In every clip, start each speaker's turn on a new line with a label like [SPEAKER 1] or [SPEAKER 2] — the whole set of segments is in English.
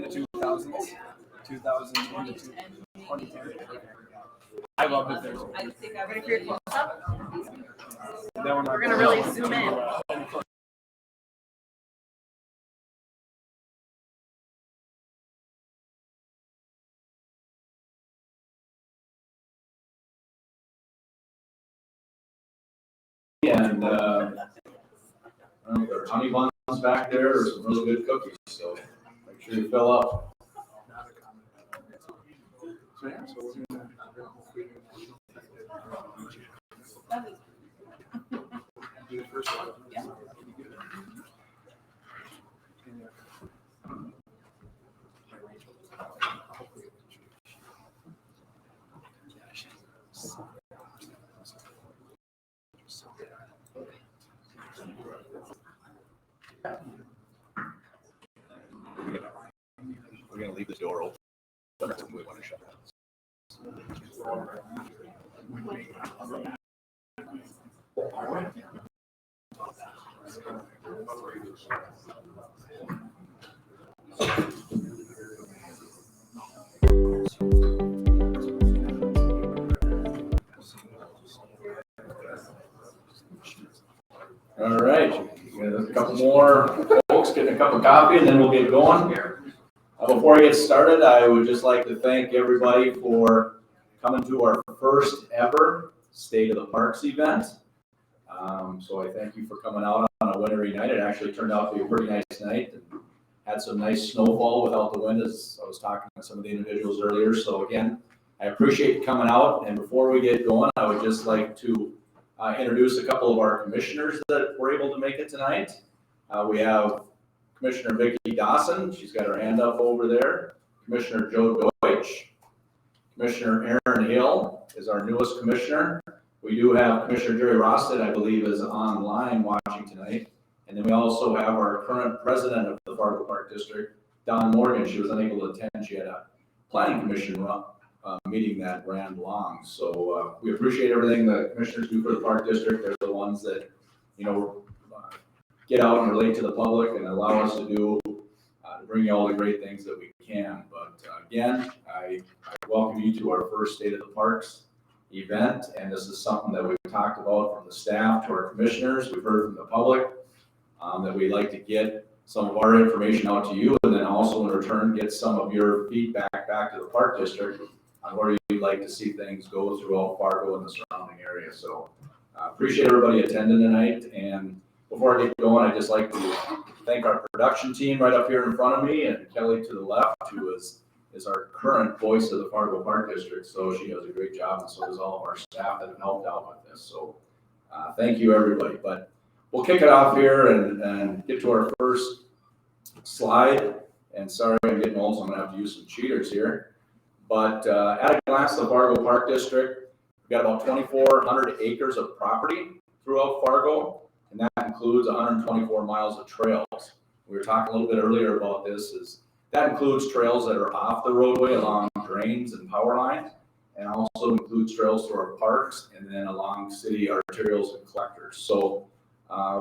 [SPEAKER 1] the 2000s, 2010 to 2010. I love it there.
[SPEAKER 2] Ready for your close-up?
[SPEAKER 1] We're
[SPEAKER 2] gonna really zoom in.
[SPEAKER 3] And there are honey buns back there. There's some really good cookies, so make sure you fill up.
[SPEAKER 1] So yeah, so we're gonna do the first one.
[SPEAKER 3] We're gonna leave the door open. We want to shut that. All right, a couple more folks getting a cup of coffee, and then we'll get going. Before I get started, I would just like to thank everybody for coming to our first ever State of the Parks event. So I thank you for coming out on a wintry night. It actually turned out to be a pretty nice night and had some nice snowfall without the wind, as I was talking to some of the individuals earlier. So again, I appreciate you coming out. And before we get going, I would just like to introduce a couple of our commissioners that were able to make it tonight. We have Commissioner Vicki Dawson, she's got her hand up over there. Commissioner Joe Deutsch. Commissioner Aaron Hill is our newest commissioner. We do have Commissioner Jerry Rosted, I believe, is online watching tonight. And then we also have our current president of the Fargo Park District, Don Morgan. She was unable to attend. She had a planning commission meeting that ran long. So we appreciate everything the commissioners do for the Park District. They're the ones that, get out and relate to the public and allow us to do, to bring you all the great things that we can. But again, I welcome you to our first State of the Parks event. And this is something that we've talked about from the staff to our commissioners. We've heard from the public that we'd like to get some of our information out to you, and then also in return get some of your feedback back to the Park District on where you'd like to see things go throughout Fargo and the surrounding area. So appreciate everybody attending tonight. And before I get going, I'd just like to thank our production team right up here in front of me, and Kelly to the left, who is our current voice of the Fargo Park District. So she does a great job, and so does all of our staff that have helped out with this. So thank you, everybody. But we'll kick it off here and get to our first slide. And sorry, I'm getting old, so I'm gonna have to use some cheaters here. But at a glance, the Fargo Park District, we've got about 2,400 acres of property throughout Fargo, and that includes 124 miles of trails. We were talking a little bit earlier about this. That includes trails that are off the roadway along drains and power lines, and also includes trails through our parks and then along city arterials and collectors. So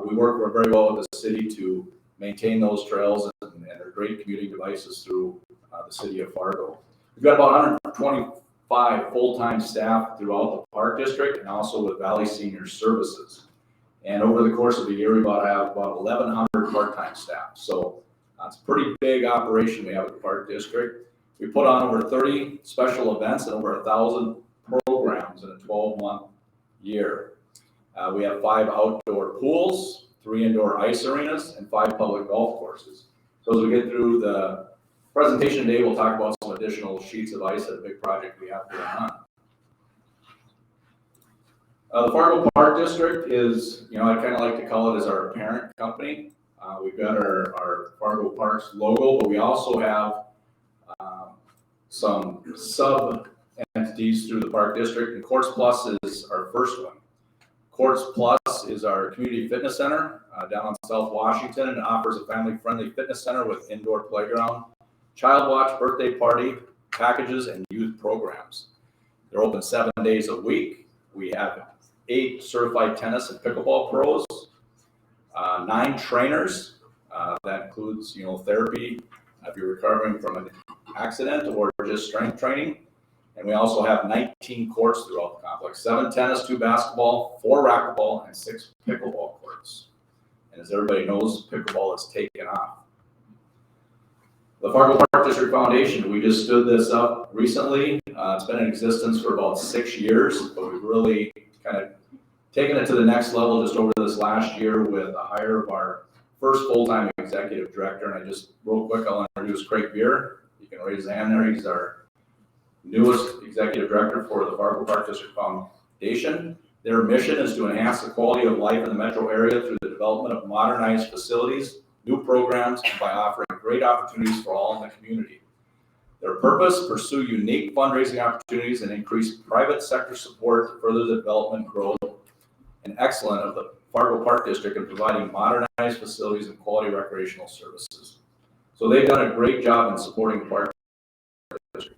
[SPEAKER 3] we work very well with the city to maintain those trails, and they're great commuting devices through the city of Fargo. We've got about 125 full-time staff throughout the Park District and also with Valley Senior Services. And over the course of the year, we have about 1,100 part-time staff. So it's a pretty big operation we have at the Park District. We put on over 30 special events and over 1,000 programs in a 12-month year. We have 5 outdoor pools, 3 indoor ice arenas, and 5 public golf courses. So as we get through the presentation today, we'll talk about some additional sheets of ice at a big project we have going on. The Fargo Park District is, I kind of like to call it as our parent company. We've got our Fargo Parks logo, but we also have some sub-entities through the Park District, and Courts Plus is our first one. Courts Plus is our community fitness center down on South Washington, and offers a family-friendly fitness center with indoor playground, child watch, birthday party, packages, and youth programs. They're open 7 days a week. We have 8 certified tennis and pickleball pros, 9 trainers. That includes, therapy if you're recovering from an accident or just strength training. And we also have 19 courts throughout the complex, 7 tennis, 2 basketball, 4 racquetball, and 6 pickleball courts. And as everybody knows, pickleball has taken off. The Fargo Park District Foundation, we just stood this up recently. It's been in existence for about 6 years, but we've really kind of taken it to the next level just over this last year with the hire of our first full-time executive director. And I just, real quick, I'll introduce Craig Beer. You can raise his hand there. He's our newest executive director for the Fargo Park District Foundation. Their mission is to enhance the quality of life in the metro area through the development of modernized facilities, new programs, and by offering great opportunities for all in the community. Their purpose, pursue unique fundraising opportunities and increase private sector support to further the development, growth, and excellence of the Fargo Park District in providing modernized facilities and quality recreational services. So they've done a great job in supporting the Park District.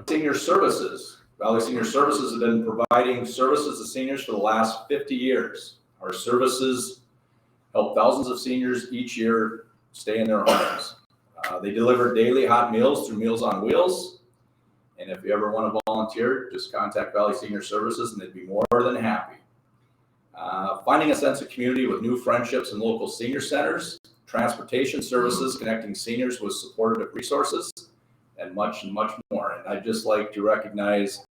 [SPEAKER 3] Senior Services. Valley Senior Services have been providing services to seniors for the last 50 years. Our services help thousands of seniors each year stay in their homes. They deliver daily hot meals through Meals on Wheels. And if you ever want to volunteer, just contact Valley Senior Services and they'd be more than happy. Finding a sense of community with new friendships in local senior centers, transportation services connecting seniors with supportive resources, and much more. And I'd just like to recognize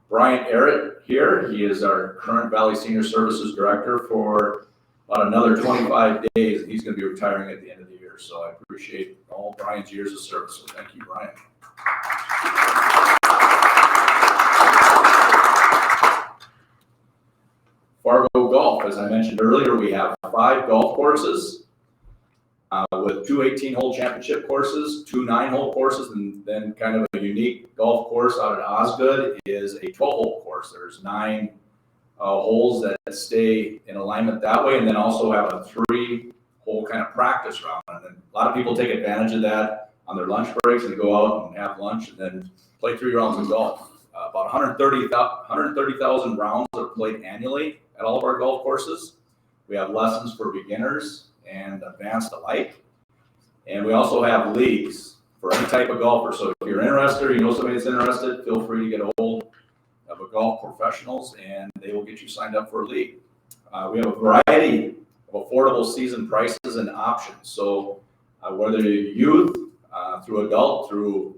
[SPEAKER 3] Brian Arrett here. He is our current Valley Senior Services Director for about another 25 days. He's going to be retiring at the end of the year. So I appreciate all Brian's years of service. So thank you, Brian. Fargo Golf, as I mentioned earlier, we have 5 golf courses with 2 18-hole championship courses, 2 9-hole courses, and then kind of a unique golf course out at Osgood is a 12-hole course. There's 9 holes that stay in alignment that way, and then also have a 3-hole kind of practice round. And then a lot of people take advantage of that on their lunch breaks and go out and have lunch and then play 3 rounds of golf. About 130,000 rounds are played annually at all of our golf courses. We have lessons for beginners and advanced alike. And we also have leagues for any type of golfer. So if you're interested or you know somebody that's interested, feel free to get a hold of a golf professionals and they will get you signed up for a league. We have a variety of affordable season prices and options. So whether you're youth, through adult, through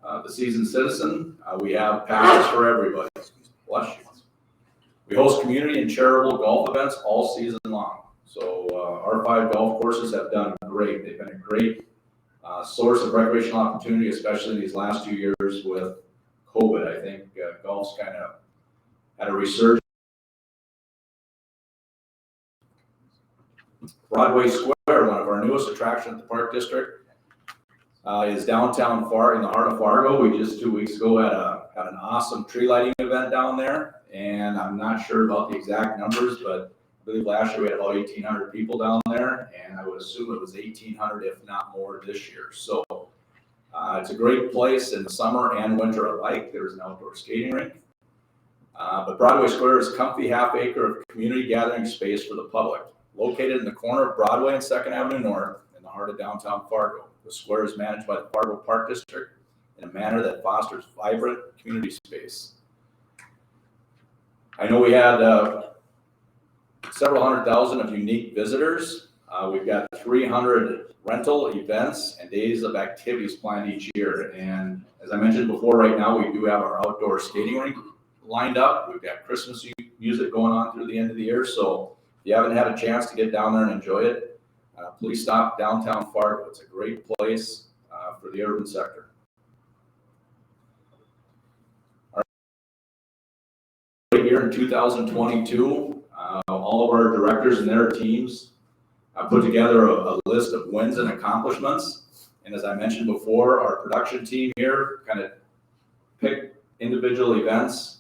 [SPEAKER 3] the seasoned citizen, we have packages for everybody. Bless you. We host community and charitable golf events all season long. So our 5 golf courses have done great. They've been a great source of recreational opportunity, especially these last 2 years with COVID. I think golf's kind of had a resurgence. Broadway Square, one of our newest attractions at the Park District, is downtown in the heart of Fargo. We just 2 weeks ago had an awesome tree lighting event down there, and I'm not sure about the exact numbers, but I believe last year we had about 1,800 people down there, and I would assume it was 1,800, if not more, this year. So it's a great place in the summer and winter alike. There's an outdoor skating rink. But Broadway Square is a comfy half-acre of community gathering space for the public, located in the corner of Broadway and 2nd Avenue North in the heart of downtown Fargo. The square is managed by the Fargo Park District in a manner that fosters vibrant community space. I know we had several 100,000 of unique visitors. We've got 300 rental events and days of activities planned each year. And as I mentioned before, right now we do have our outdoor skating rink lined up. We've got Christmas music going on through the end of the year. So if you haven't had a chance to get down there and enjoy it, please stop downtown Fargo. It's a great place for the urban sector. Right here in 2022, all of our directors and their teams put together a list of wins and accomplishments. And as I mentioned before, our production team here kind of picked individual events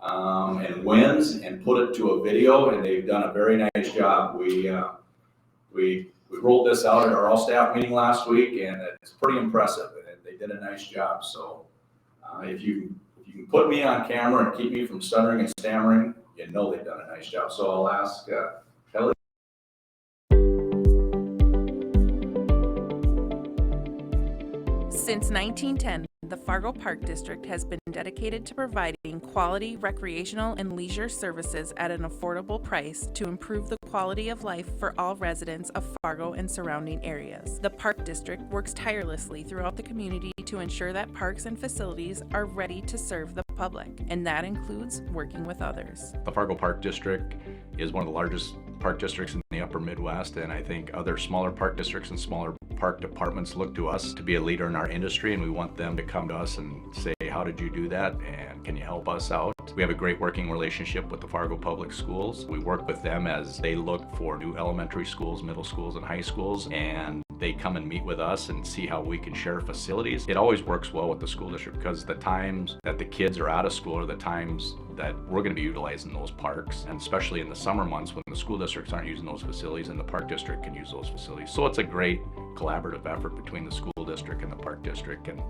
[SPEAKER 3] and wins and put it to a video, and they've done a very nice job. We rolled this out at our all-staff meeting last week, and it's pretty impressive, and they did a nice job. So if you can put me on camera and keep me from stuttering and stammering, you know they've done a nice job. So I'll ask Kelly.
[SPEAKER 4] Since 1910, the Fargo Park District has been dedicated to providing quality recreational and leisure services at an affordable price to improve the quality of life for all residents of Fargo and surrounding areas. The Park District works tirelessly throughout the community to ensure that parks and facilities are ready to serve the public, and that includes working with others.
[SPEAKER 5] The Fargo Park District is one of the largest park districts in the upper Midwest, and I think other smaller park districts and smaller park departments look to us to be a leader in our industry, and we want them to come to us and say, how did you do that, and can you help us out? We have a great working relationship with the Fargo Public Schools. We work with them as they look for new elementary schools, middle schools, and high schools, and they come and meet with us and see how we can share facilities. It always works well with the school district because the times that the kids are out of school are the times that we're going to be utilizing those parks, and especially in the summer months when the school districts aren't using those facilities and the park district can use those facilities. So it's a great collaborative effort between the school district and the park district, and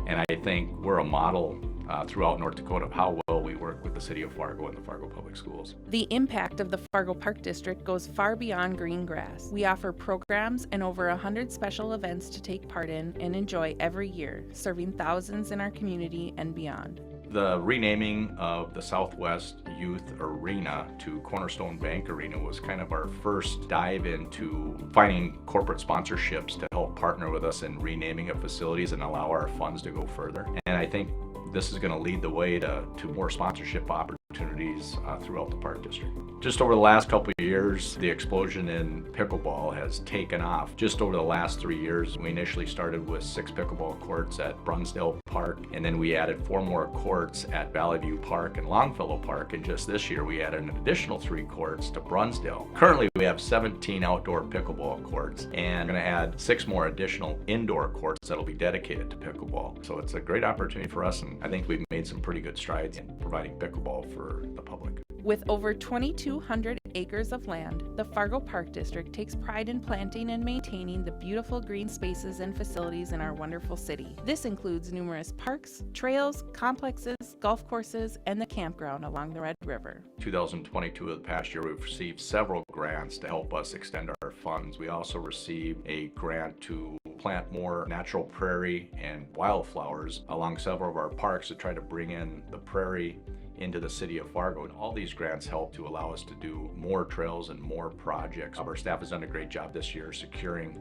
[SPEAKER 5] I think we're a model throughout North Dakota of how well we work with the city of Fargo and the Fargo Public Schools.
[SPEAKER 4] The impact of the Fargo Park District goes far beyond green grass. We offer programs and over 100 special events to take part in and enjoy every year, serving thousands in our community and beyond.
[SPEAKER 5] The renaming of the Southwest Youth Arena to Cornerstone Bank Arena was kind of our first dive into finding corporate sponsorships to help partner with us in renaming of facilities and allow our funds to go further. And I think this is going to lead the way to more sponsorship opportunities throughout the park district. Just over the last couple of years, the explosion in pickleball has taken off. Just over the last 3 years, we initially started with 6 pickleball courts at Brunsdale Park, and then we added 4 more courts at Valley View Park and Longfellow Park, and just this year we added an additional 3 courts to Brunsdale. Currently we have 17 outdoor pickleball courts, and we're going to add 6 more additional indoor courts that'll be dedicated to pickleball. So it's a great opportunity for us, and I think we've made some pretty good strides in providing pickleball for the public.
[SPEAKER 4] With over 2,200 acres of land, the Fargo Park District takes pride in planting and maintaining the beautiful green spaces and facilities in our wonderful city. This includes numerous parks, trails, complexes, golf courses, and the campground along the Red River.
[SPEAKER 5] 2022 of the past year, we've received several grants to help us extend our funds. We also received a grant to plant more natural prairie and wildflowers along several of our parks to try to bring in the prairie into the city of Fargo. And all these grants help to allow us to do more trails and more projects. Our staff has done a great job this year securing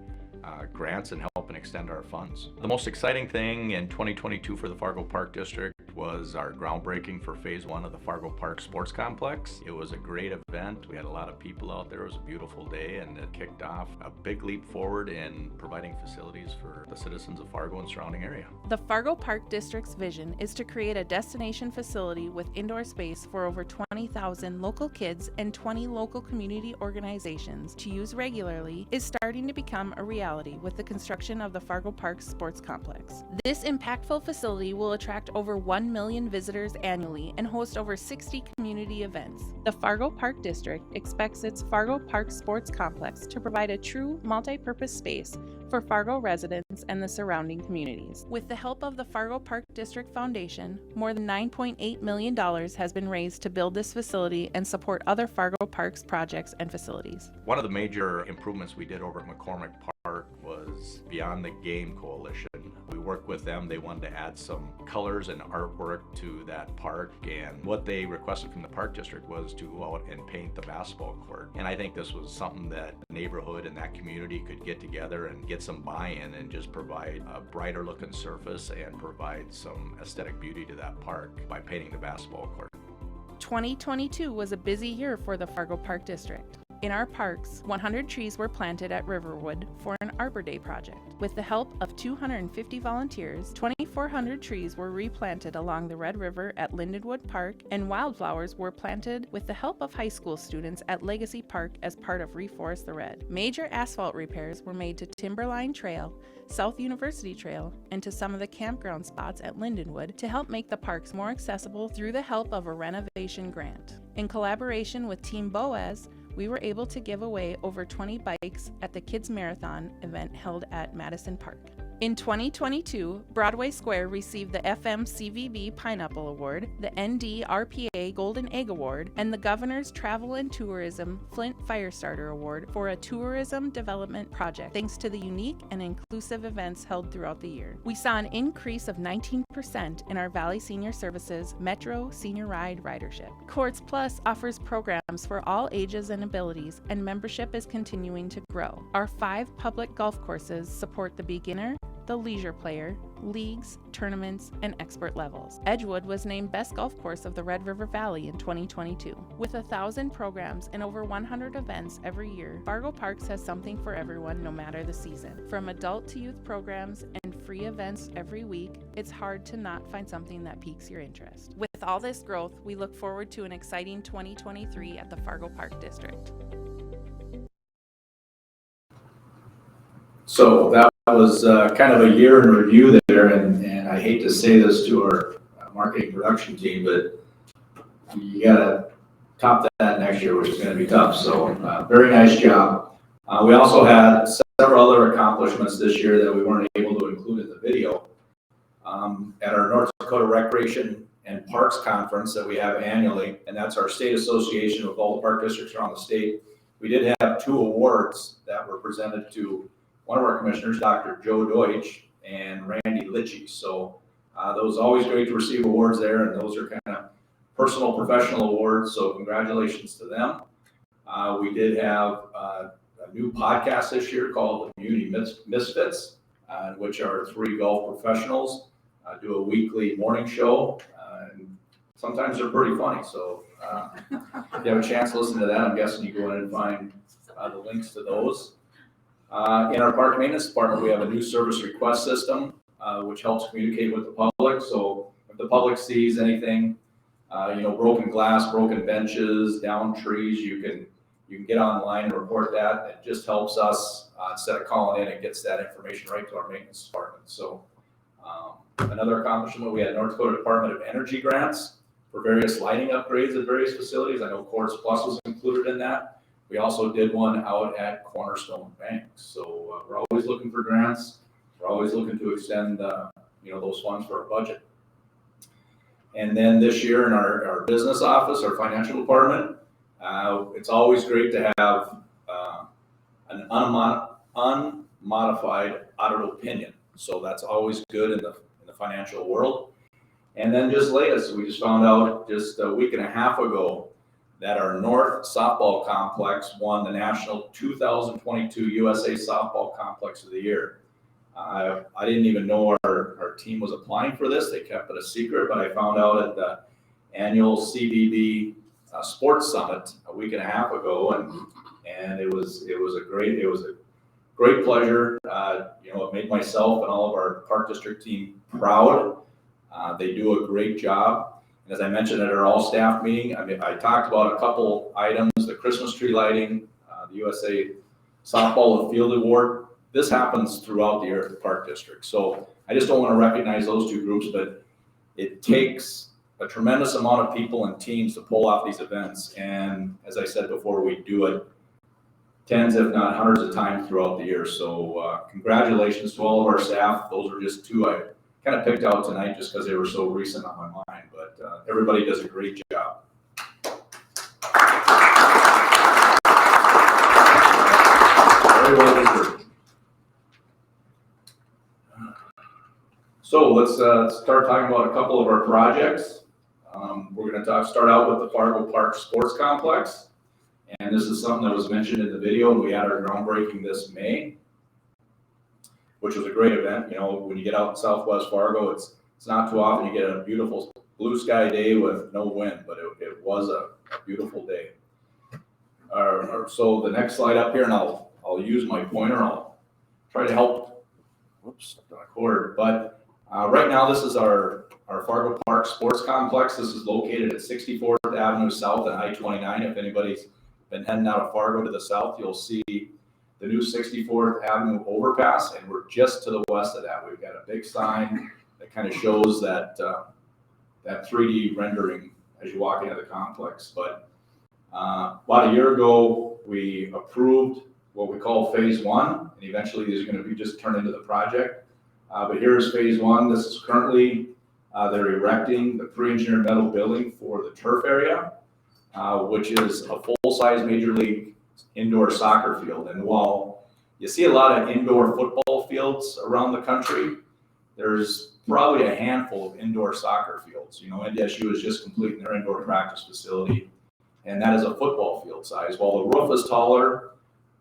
[SPEAKER 5] grants and helping extend our funds. The most exciting thing in 2022 for the Fargo Park District was our groundbreaking for Phase 1 of the Fargo Park Sports Complex. It was a great event. We had a lot of people out there. It was a beautiful day, and it kicked off a big leap forward in providing facilities for the citizens of Fargo and surrounding area.
[SPEAKER 4] The Fargo Park District's vision is to create a destination facility with indoor space for over 20,000 local kids and 20 local community organizations to use regularly is starting to become a reality with the construction of the Fargo Park Sports Complex. This impactful facility will attract over 1 million visitors annually and host over 60 community events. The Fargo Park District expects its Fargo Park Sports Complex to provide a true multi-purpose space for Fargo residents and the surrounding communities. With the help of the Fargo Park District Foundation, more than $9.8 million has been raised to build this facility and support other Fargo Parks projects and facilities.
[SPEAKER 5] One of the major improvements we did over at McCormick Park was Beyond the Game Coalition. We worked with them. They wanted to add some colors and artwork to that park, and what they requested from the park district was to go out and paint the basketball court. And I think this was something that the neighborhood and that community could get together and get some buy-in and just provide a brighter looking surface and provide some aesthetic beauty to that park by painting the basketball court.
[SPEAKER 4] 2022 was a busy year for the Fargo Park District. In our parks, 100 trees were planted at Riverwood for an Arbor Day project. With the help of 250 volunteers, 2,400 trees were replanted along the Red River at Lindenwood Park, and wildflowers were planted with the help of high school students at Legacy Park as part of Reforest the Red. Major asphalt repairs were made to Timberline Trail, South University Trail, and to some of the campground spots at Lindenwood to help make the parks more accessible through the help of a renovation grant. In collaboration with Team Boaz, we were able to give away over 20 bikes at the Kids Marathon event held at Madison Park. In 2022, Broadway Square received the FMCVB Pineapple Award, the NDRPA Golden Egg Award, and the Governor's Travel and Tourism Flint Firestarter Award for a tourism development project, thanks to the unique and inclusive events held throughout the year. We saw an increase of 19% in our Valley Senior Services Metro Senior Ride ridership. Courts Plus offers programs for all ages and abilities, and membership is continuing to grow. Our 5 public golf courses support the beginner, the leisure player, leagues, tournaments, and expert levels. Edgewood was named Best Golf Course of the Red River Valley in 2022. With 1,000 programs and over 100 events every year, Fargo Parks has something for everyone no matter the season. From adult to youth programs and free events every week, it's hard to not find something that piques your interest. With all this growth, we look forward to an exciting 2023 at the Fargo Park District.
[SPEAKER 3] So that was kind of a year in review there, and I hate to say this to our marketing production team, but you gotta top that next year, which is gonna be tough. So very nice job. We also had several other accomplishments this year that we weren't able to include in the video. At our North Dakota Recreation and Parks Conference that we have annually, and that's our state association with all the park districts around the state, we did have 2 awards that were presented to one of our commissioners, Dr. Joe Deutsch and Randy Litchie. So those always great to receive awards there, and those are kind of personal, professional awards. So congratulations to them. We did have a new podcast this year called the Community Misfits, which are 3 golf professionals do a weekly morning show, and sometimes they're pretty funny. So if you have a chance to listen to that, I'm guessing you go in and find the links to those. In our park maintenance department, we have a new service request system, which helps communicate with the public. So if the public sees anything, broken glass, broken benches, down trees, you can get online and report that. It just helps us instead of calling in, it gets that information right to our maintenance department. So another accomplishment, we had North Dakota Department of Energy grants for various lighting upgrades at various facilities. I know Courts Plus was included in that. We also did one out at Cornerstone Bank. So we're always looking for grants. We're always looking to extend, those funds for our budget. And then this year in our business office, our financial department, it's always great to have an unmodified audit opinion. So that's always good in the financial world. And then just latest, we just found out just a week and a half ago that our North Softball Complex won the National 2022 USA Softball Complex of the Year. I didn't even know our team was applying for this. They kept it a secret, but I found out at the annual CVB Sports Summit a week and a half ago, and it was a great pleasure. It made myself and all of our park district team proud. They do a great job. As I mentioned at our all-staff meeting, I talked about a couple items, the Christmas tree lighting, the USA Softball and Field Award. This happens throughout the year at the Park District. So I just don't want to recognize those 2 groups, but it takes a tremendous amount of people and teams to pull off these events. And as I said before, we do it tens, if not hundreds of times throughout the year. So congratulations to all of our staff. Those are just 2 I kind of picked out tonight just because they were so recent on my mind, but everybody does a great job. Very well deserved. So let's start talking about a couple of our projects. We're going to start out with the Fargo Park Sports Complex, and this is something that was mentioned in the video, and we had our groundbreaking this May, which was a great event. When you get out in Southwest Fargo, it's not too often you get a beautiful blue sky day with no wind, but it was a beautiful day. So the next slide up here, and I'll use my pointer. I'll try to help. Whoops, not a cord. But right now, this is our Fargo Park Sports Complex. This is located at 64th Avenue South and I-29. If anybody's been heading out of Fargo to the south, you'll see the new 64th Avenue overpass, and we're just to the west of that. We've got a big sign that kind of shows that 3D rendering as you walk into the complex. But about a year ago, we approved what we call phase 1, and eventually these are going to be just turned into the project. But here's phase one. This is currently, they're erecting the pre-engineered metal building for the turf area, which is a full-size major league indoor soccer field. And while you see a lot of indoor football fields around the country, there's probably a handful of indoor soccer fields. You know, NDSU is just completing their indoor practice facility, and that is a football field size. While the roof is taller,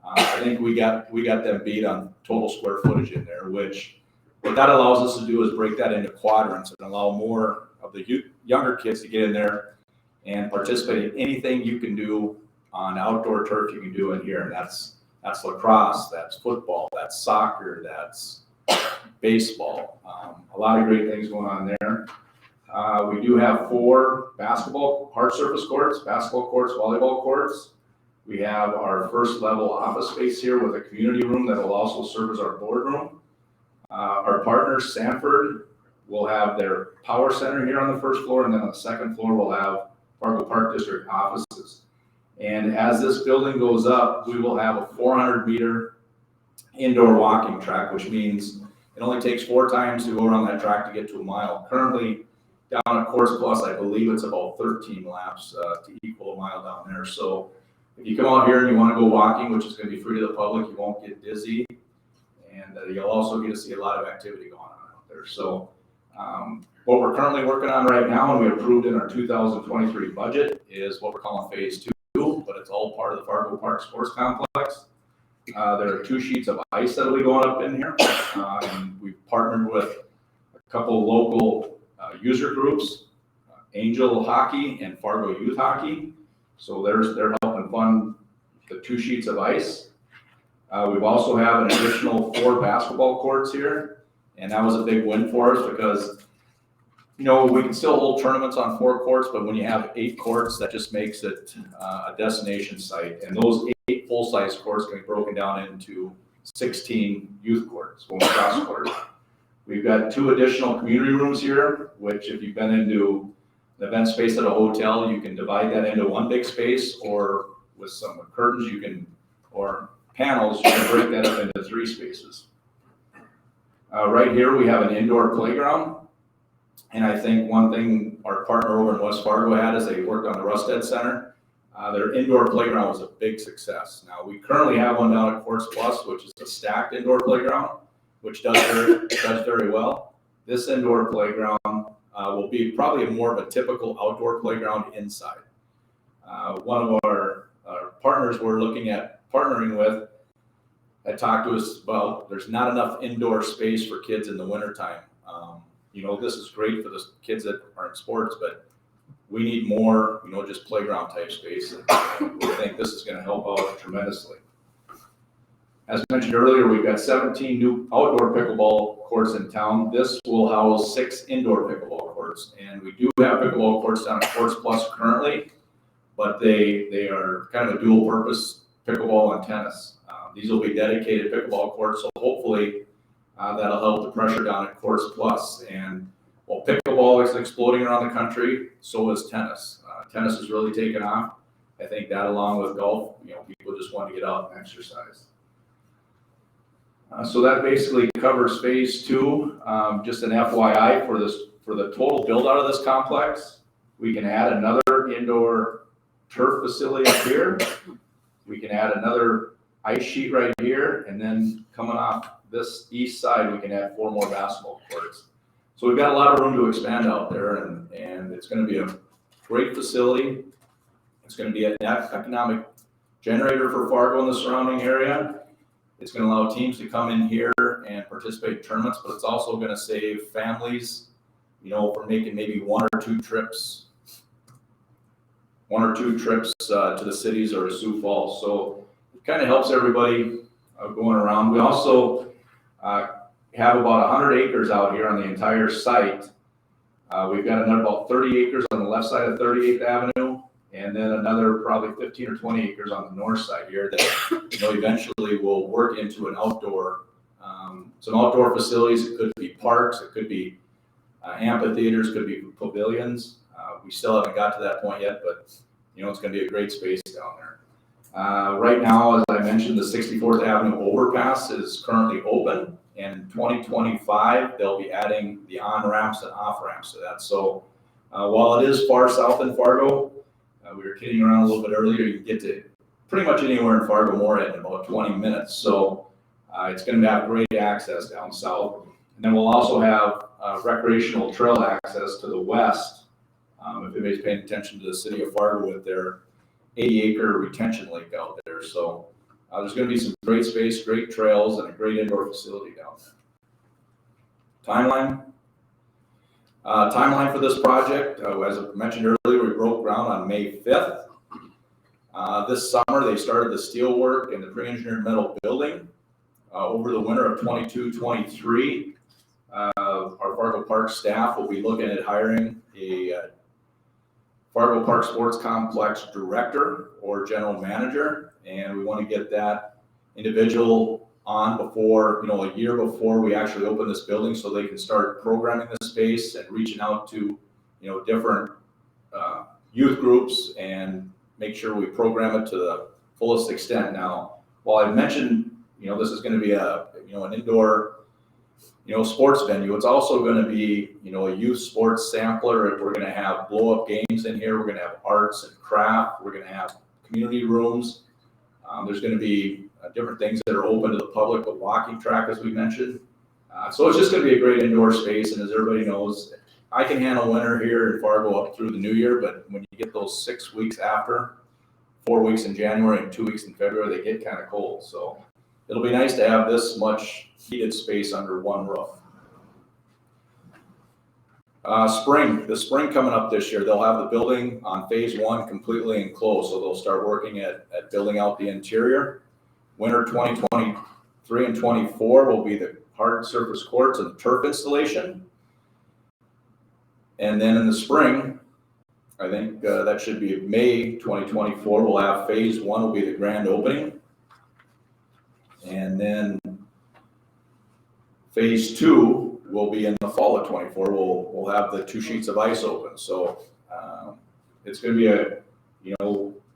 [SPEAKER 3] I think we got them beat on total square footage in there, which what that allows us to do is break that into quadrants and allow more of the younger kids to get in there and participate in anything you can do on outdoor turf you can do in here. And that's lacrosse, that's football, that's soccer, that's baseball. A lot of great things going on there. We do have 4 basketball hard surface courts, basketball courts, volleyball courts. We have our first level office space here with a community room that will also serve as our boardroom. Our partner, Sanford, will have their power center here on the first floor, and then on the second floor, we'll have Fargo Park District offices. And as this building goes up, we will have a 400-meter indoor walking track, which means it only takes 4 times to go around that track to get to a mile. Currently, down at Course Plus, I believe it's about 13 laps to equal a mile down there. So if you come out here and you want to go walking, which is going to be free to the public, you won't get dizzy. And you'll also get to see a lot of activity going on out there. So what we're currently working on right now, and we approved in our 2023 budget, is what we're calling phase 2, but it's all part of the Fargo Park Sports Complex. There are 2 sheets of ice that will be going up in here. And we've partnered with a couple local user groups, Angel Hockey and Fargo Youth Hockey. So they're helping fund the 2 sheets of ice. We've also have an additional 4 basketball courts here, and that was a big win for us because, you know, we can still hold tournaments on 4 courts, but when you have 8 courts, that just makes it a destination site. And those 8 full-size courts can be broken down into 16 youth courts, cross courts. We've got 2 additional community rooms here, which if you've been into the event space at a hotel, you can divide that into 1 big space, or with some curtains, or panels, you can break that up into 3 spaces. Right here, we have an indoor playground. And I think one thing our partner over in West Fargo had is they worked on the Rustad Center. Their indoor playground was a big success. Now, we currently have one down at Courts Plus, which is a stacked indoor playground, which does very well. This indoor playground will be probably more of a typical outdoor playground inside. One of our partners we're looking at partnering with had talked to us about there's not enough indoor space for kids in the wintertime. You know, this is great for the kids that are in sports, but we need more, you know, just playground type space. And we think this is going to help out tremendously. As mentioned earlier, we've got 17 new outdoor pickleball courts in town. This will house 6 indoor pickleball courts. And we do have pickleball courts down at Courts Plus currently, but they are kind of a dual purpose pickleball and tennis. These will be dedicated pickleball courts, so hopefully that'll help the pressure down at Courts Plus. And while pickleball is exploding around the country, so is tennis. Tennis has really taken off. I think that, along with golf, you know, people just want to get out and exercise. So that basically covers phase 2. Just an FYI for the total build out of this complex, we can add another indoor turf facility up here. We can add another ice sheet right here, and then coming off this east side, we can add 4 more basketball courts. So we've got a lot of room to expand out there, and it's going to be a great facility. It's going to be an economic generator for Fargo and the surrounding area. It's going to allow teams to come in here and participate in tournaments, but it's also going to save families, you know, from making maybe 1 or 2 trips to the cities or to Sioux Falls. So it kind of helps everybody going around. We also have about 100 acres out here on the entire site. We've got another about 30 acres on the left side of 38th Avenue, and then another probably 15 or 20 acres on the north side here that, you know, eventually will work into an outdoor, some outdoor facilities. It could be parks, it could be amphitheaters, could be pavilions. We still haven't got to that point yet, but, you know, it's going to be a great space down there. Right now, as I mentioned, the 64th Avenue overpass is currently open, And in 2025, they'll be adding the on-ramps and off-ramps to that. So while it is far south in Fargo, we were kidding around a little bit earlier, you can get to pretty much anywhere in Fargo-Moorhead in about 20 minutes. So it's going to have great access down south. And then we'll also have recreational trail access to the west. If anybody's paying attention to the city of Fargo with their 80-acre retention lake out there. So there's going to be some great space, great trails, and a great indoor facility down there. Timeline for this project, as I mentioned earlier, we broke ground on May 5th. This summer, they started the steel work and the pre-engineered metal building. Over the winter of 22-23, our Fargo Park staff will be looking at hiring a Fargo Park Sports Complex director or general manager, and we want to get that individual on before, a year before we actually open this building, so they can start programming the space and reaching out to, different youth groups and make sure we program it to the fullest extent. Now, while I mentioned, this is going to be an indoor, sports venue, it's also going to be, a youth sports sampler. We're going to have blow-up games in here. We're going to have arts and craft. We're going to have community rooms. There's going to be different things that are open to the public, a walking track, as we mentioned. So it's just going to be a great indoor space. And as everybody knows, I can handle winter here in Fargo up through the new year, but when you get those 6 weeks after, 4 weeks in January and 2 weeks in February, they get kind of cold. So it'll be nice to have this much heated space under one roof. The spring coming up this year, they'll have the building on phase 1 completely enclosed. So they'll start working at building out the interior. Winter 2023 and 24 will be the hard surface courts and turf installation. And then in the spring, I think that should be May 2024, we'll have phase 1 will be the grand opening. And then phase 2 will be in the fall of 24. We'll have the 2 sheets of ice open. So it's going to be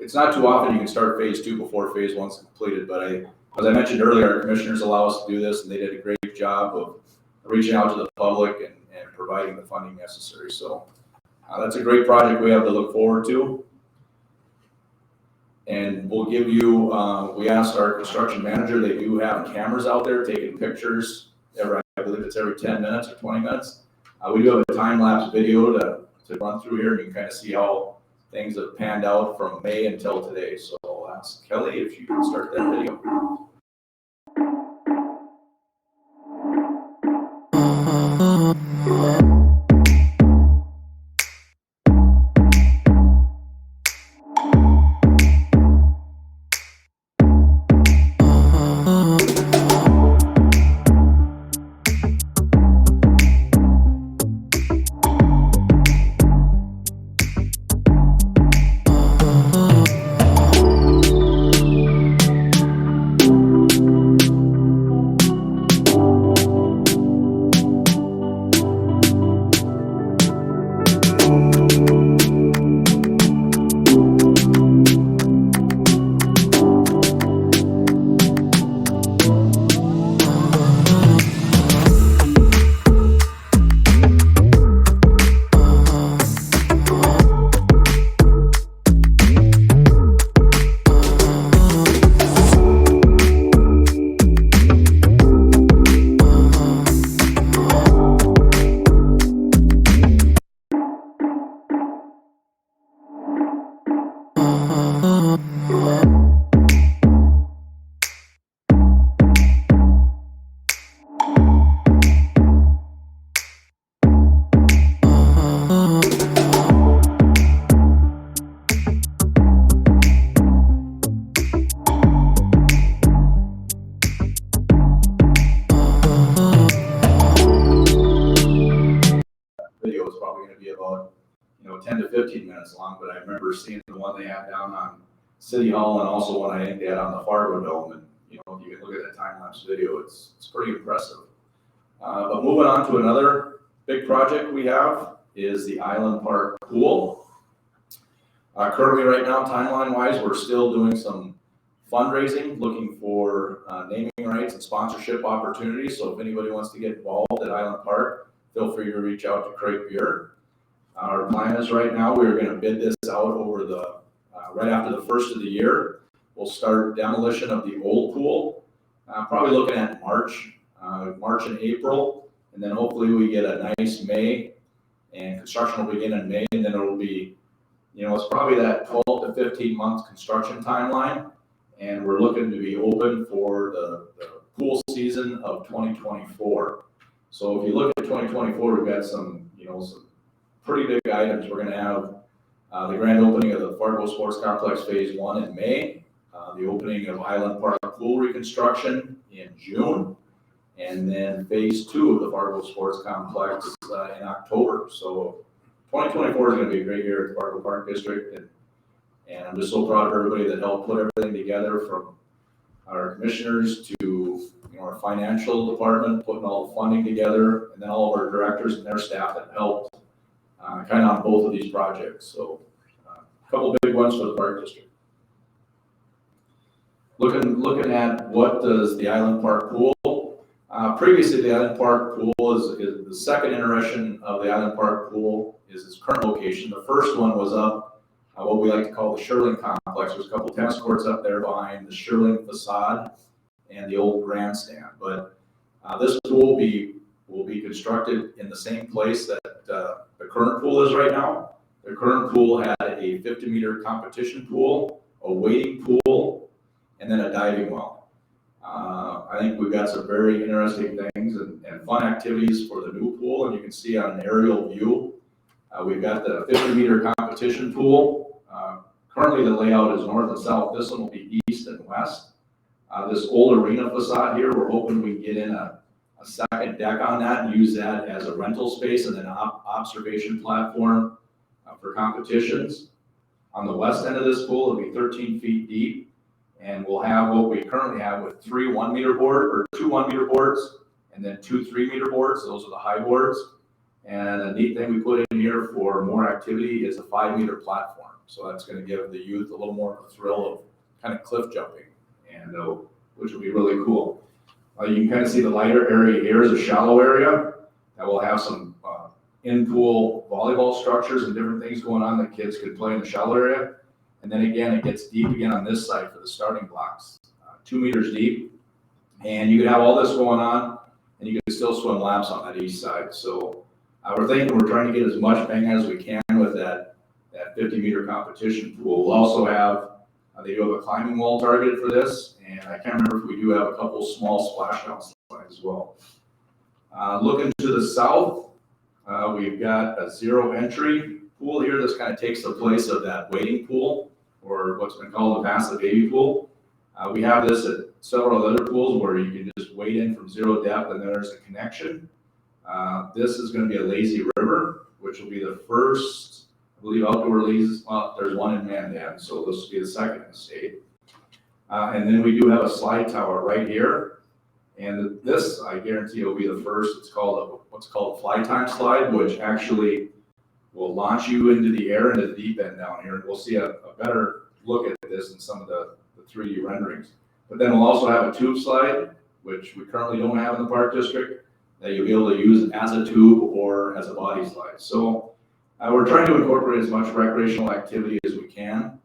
[SPEAKER 3] it's not too often you can start phase 2 before phase 1's completed. But as I mentioned earlier, our commissioners allow us to do this, and they did a great job of reaching out to the public and providing the funding necessary. So that's a great project we have to look forward to. And we'll give you, we asked our construction manager, they do have cameras out there taking pictures I believe it's every 10 minutes or 20 minutes. We do have a time-lapse video to run through here, and you can kind of see how things have panned out from May until today. So I'll ask Kelly if you can start that video. About 10 to 15 minutes long, but I remember seeing the one they had down on City Hall and also one I think they had on the Fargo Dome, and if you can look at that time-lapse video, it's pretty impressive. But moving on to another big project we have is the Island Park Pool. Currently right now, timeline-wise, we're still doing some fundraising, looking for our naming rights and sponsorship opportunities. So if anybody wants to get involved at Island Park, feel free to reach out to Craig Beer. Our plan is right now, we're going to bid this out over the, right after the first of the year. We'll start demolition of the old pool, probably looking at March and April. And then hopefully we get a nice May, and construction will begin in May, and then it'll be, it's probably that 12 to 15 month construction timeline. And we're looking to be open for the pool season of 2024. So if you look at 2024, we've got some pretty big items. We're going to have the grand opening of the Fargo Sports Complex Phase 1 in May, the opening of Island Park pool reconstruction in June, and then Phase 2 of the Fargo Sports Complex in October. So 2024 is going to be a great year at the Fargo Park District, and I'm just so proud of everybody that helped put everything together, from our commissioners to our financial department, putting all the funding together, and then all of our directors and their staff that helped kind of on both of these projects. So a couple big ones for the Park District. Looking at what does the Island Park pool. Previously, the Island Park pool is the second iteration of the Island Park pool is its current location. The first one was up what we like to call the Sherling Complex. There's a couple of tennis courts up there behind the Sherling facade and the old grandstand. But this pool will be constructed in the same place that the current pool is right now. The current pool had a 50-meter competition pool, a wading pool, and then a diving well. I think we've got some very interesting things and fun activities for the new pool, and you can see on an aerial view, we've got the 50-meter competition pool. Currently the layout is north and south. This one will be east and west. This old arena facade here, we're hoping we can get in a second deck on that and use that as a rental space and then an observation platform for competitions. On the west end of this pool, it'll be 13 feet deep, and we'll have what we currently have with 3 1-meter board or 2 1-meter boards, and then 2 3-meter boards. Those are the high boards. And a neat thing we put in here for more activity is a 5-meter platform. So that's going to give the youth a little more of a thrill of kind of cliff jumping, and which will be really cool. You can kind of see the lighter area here is a shallow area that will have some in-pool volleyball structures and different things going on that kids could play in the shallow area. And then again, it gets deep again on this side for the starting blocks, 2 meters deep. And you can have all this going on, and you can still swim laps on that east side. So we're trying to get as much bang as we can with that 50-meter competition pool. We'll also have, they do have a climbing wall targeted for this, and I can't remember if we do have a couple small splashdown slides as well. Looking to the south, we've got a 0 entry pool here. This kind of takes the place of that wading pool, or what's been called the passive baby pool. We have this at several other pools where you can just wade in from 0 depth and there's a connection. This is going to be a lazy river, which will be the first, I believe, outdoor lazy. Well, there's one in Mandan, so this will be the second in the state. And then we do have a slide tower right here. And this, I guarantee, will be the first. It's called what's called a fly time slide, which actually will launch you into the air, into the deep end down here. And we'll see a better look at this in some of the 3D renderings. But then we'll also have a tube slide, which we currently don't have in the Park District, that you'll be able to use as a tube or as a body slide. So we're trying to incorporate as much recreational activity as we can.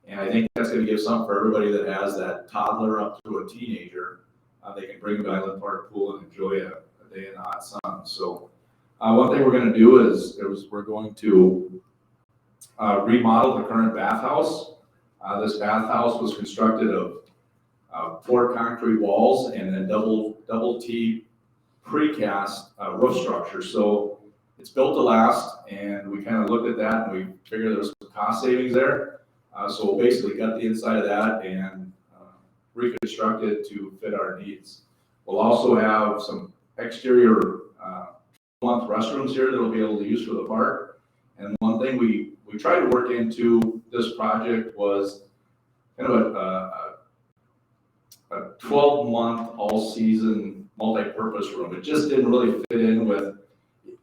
[SPEAKER 3] And I think that's going to give something for everybody that has that toddler up to a teenager. They can bring them to Island Park pool and enjoy a day in the hot sun. So one thing we're going to do is we're going to remodel the current bathhouse. This bathhouse was constructed of poured concrete walls and then double T precast roof structure. So it's built to last, and we kind of looked at that and we figured there was some cost savings there. So we'll basically gut the inside of that and reconstruct it to fit our needs. We'll also have some exterior month restrooms here that we'll be able to use for the park. And one thing we tried to work into this project was kind of a 12-month all-season multi-purpose room. It just didn't really fit in with,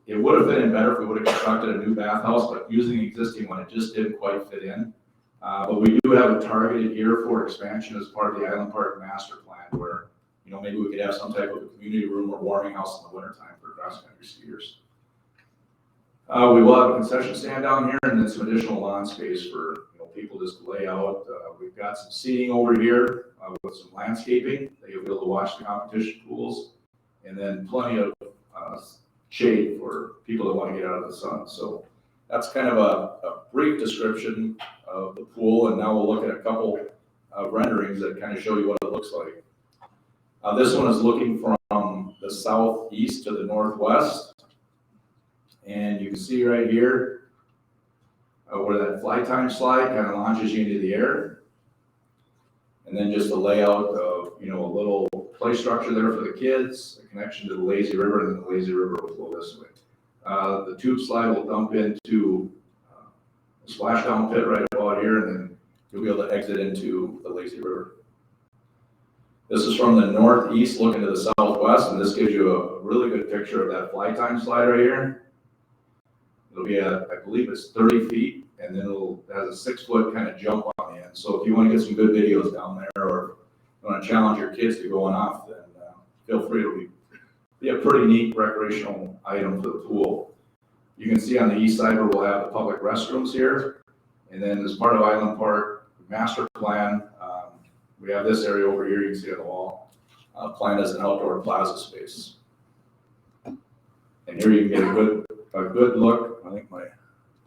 [SPEAKER 3] it would have fit in better if we would have constructed a new bathhouse, but using the existing one, it just didn't quite fit in. But we do have it targeted here for expansion as part of the Island Park master plan. where, maybe we could have some type of a community room or warming house in the wintertime for cross-country skiers. We will have a concession stand down here and then some additional lawn space for, people just to lay out. We've got some seating over here with some landscaping that you'll be able to watch the competition pools, and then plenty of shade for people that want to get out of the sun. So that's kind of a brief description of the pool, and now we'll look at a couple renderings that kind of show you what it looks like. This one is looking from the southeast to the northwest, and you can see right here where that fly time slide kind of launches you into the air, and then just a layout of a little play structure there for the kids, a connection to the lazy river, and then the lazy river will flow this way. The tube slide will dump into a splashdown pit right about here, and then you'll be able to exit into the lazy river. This is from the northeast looking to the southwest, and this gives you a really good picture of that fly time slide right here. It'll be I believe it's 30 feet, and then it has a 6-foot kind of jump on the end. So if you want to get some good videos down there, or you want to challenge your kids to going off, then feel free to be a pretty neat recreational item for the pool. You can see on the east side where we'll have the public restrooms here, and then as part of Island Park master plan, we have this area over here. You can see on the wall, planned as an outdoor plaza space. And here you can get a good look. I think my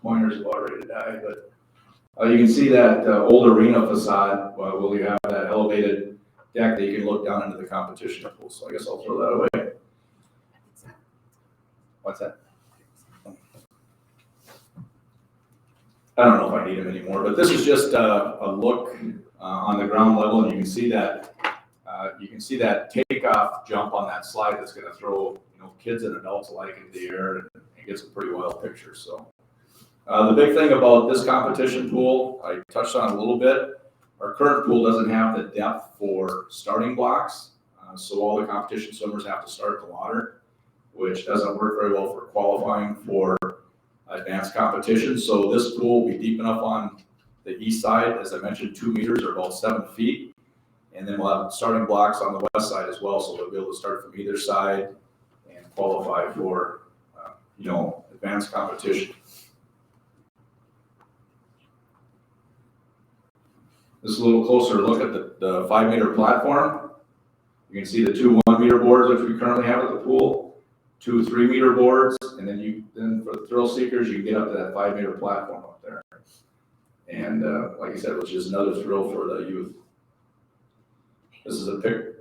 [SPEAKER 3] pointer's about ready to die, but you can see that old arena facade. Will you have that elevated deck that you can look down into the competition pool? So I guess I'll throw that away. What's that? I don't know if I need them anymore, but this is just a look on the ground level, and you can see that takeoff jump on that slide that's going to throw kids and adults alike into the air and get some pretty wild pictures. So the big thing about this competition pool, I touched on it a little bit. Our current pool doesn't have the depth for starting blocks, so all the competition swimmers have to start at the water, which doesn't work very well for qualifying for advanced competition. So this pool will be deep enough on the east side, as I mentioned, 2 meters or about 7 feet. And then we'll have starting blocks on the west side as well. So they'll be able to start from either side and qualify for, advanced competition. This is a little closer look at the 5-meter platform. You can see the 2 1-meter boards, which we currently have at the pool, 2 3-meter boards, and then for the thrill seekers, you can get up to that 5-meter platform up there. And like I said, which is another thrill for the youth. This is a pic.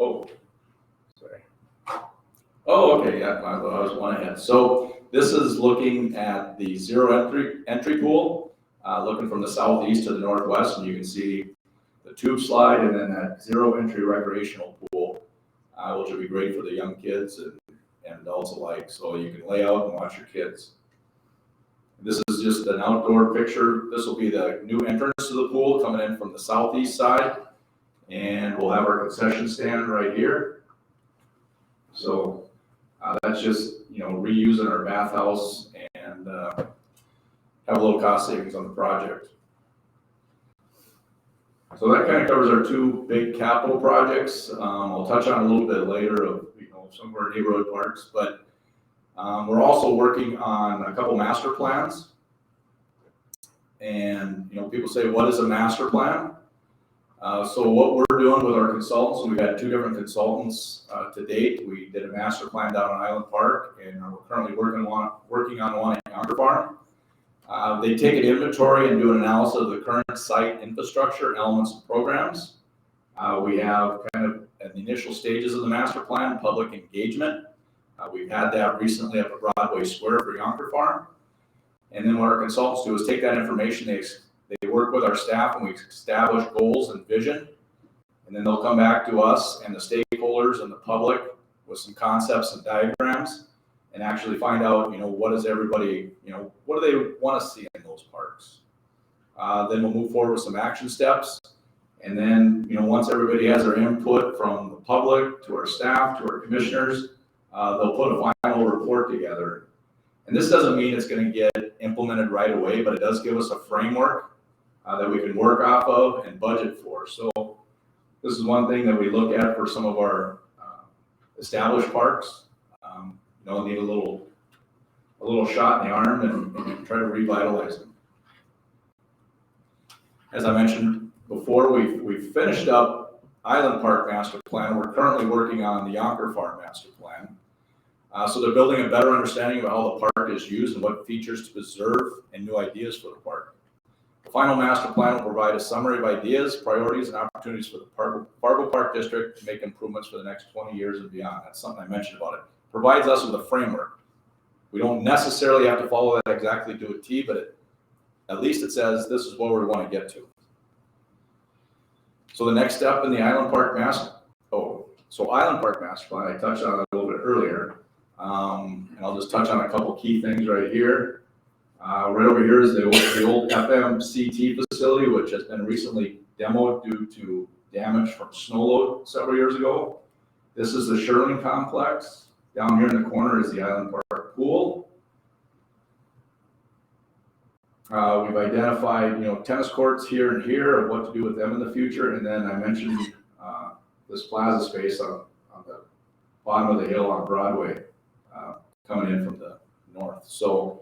[SPEAKER 3] Oh, sorry. Oh, okay, yeah, I was one ahead. So this is looking at the zero entry pool, looking from the southeast to the northwest, and you can see the tube slide and then that zero entry recreational pool, which will be great for the young kids and adults alike. So you can lay out and watch your kids. This is just an outdoor picture. This will be the new entrance to the pool coming in from the southeast side. And we'll have our concession stand right here. So that's just, reusing our bathhouse and have a little cost savings on the project. So that kind of covers our 2 big capital projects. I'll touch on a little bit later of, some of our neighborhood parks, but we're also working on a couple master plans. And, people say, what is a master plan? So what we're doing with our consultants, we've had 2 different consultants to date. We did a master plan down in Island Park, and we're currently working on one at Yonker Farm. They take an inventory and do an analysis of the current site infrastructure, elements, and programs. We have kind of at the initial stages of the master plan, public engagement. We've had that recently up at Broadway Square for Yonker Farm. And then what our consultants do is take that information, they work with our staff, and we establish goals and vision. And then they'll come back to us and the stakeholders and the public with some concepts and diagrams, and actually find out, what does everybody, what do they want to see in those parks? Then we'll move forward with some action steps. And then, once everybody has their input from the public to our staff, to our commissioners, they'll put a final report together. And this doesn't mean it's going to get implemented right away, but it does give us a framework that we can work off of and budget for. So this is one thing that we look at for some of our established parks. Need a little shot in the arm and try to revitalize them. As I mentioned before, we've finished up Island Park Master Plan. We're currently working on the Yonker Farm Master Plan. So they're building a better understanding of how the park is used and what features to preserve and new ideas for the park. The final master plan will provide a summary of ideas, priorities, and opportunities for the Fargo Park District to make improvements for the next 20 years and beyond. That's something I mentioned about it. Provides us with a framework. We don't necessarily have to follow that exactly to a T, but at least it says this is where we want to get to. So the next step in the Island Park Master Plan, I touched on it a little bit earlier, and I'll just touch on a couple key things right here. Right over here is the old FMCT facility, which has been recently demoed due to damage from snow load several years ago. This is the Sherling Complex. Down here in the corner is the Island Park Pool. We've identified, tennis courts here and here and what to do with them in the future. And then I mentioned this plaza space on the bottom of the hill on Broadway, coming in from the north. So,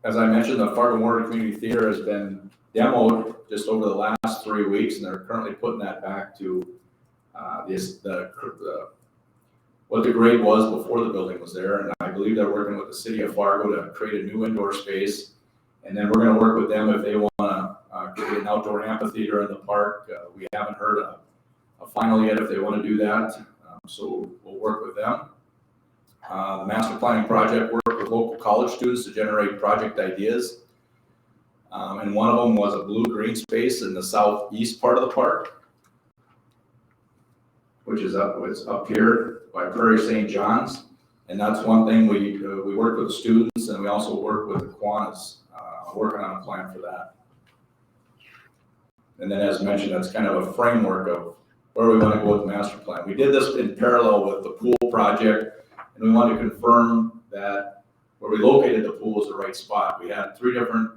[SPEAKER 3] as I mentioned, the Fargo Memorial Community Theater has been demoed just over the last 3 weeks, and they're currently putting that back to what the grade was before the building was there. And I believe they're working with the city of Fargo to create a new indoor space. And then we're going to work with them if they want to create an outdoor amphitheater in the park. We haven't heard a final yet if they want to do that. So we'll work with them. The master planning project worked with local college students to generate project ideas. And one of them was a blue-green space in the southeast part of the park, which is up here by Prairie St. John's. And that's one thing we worked with the students, and we also worked with the Kiwanis, working on a plan for that. And then as mentioned, that's kind of a framework of where we want to go with the master plan. We did this in parallel with the pool project, and we wanted to confirm that where we located the pool is the right spot. We had 3 different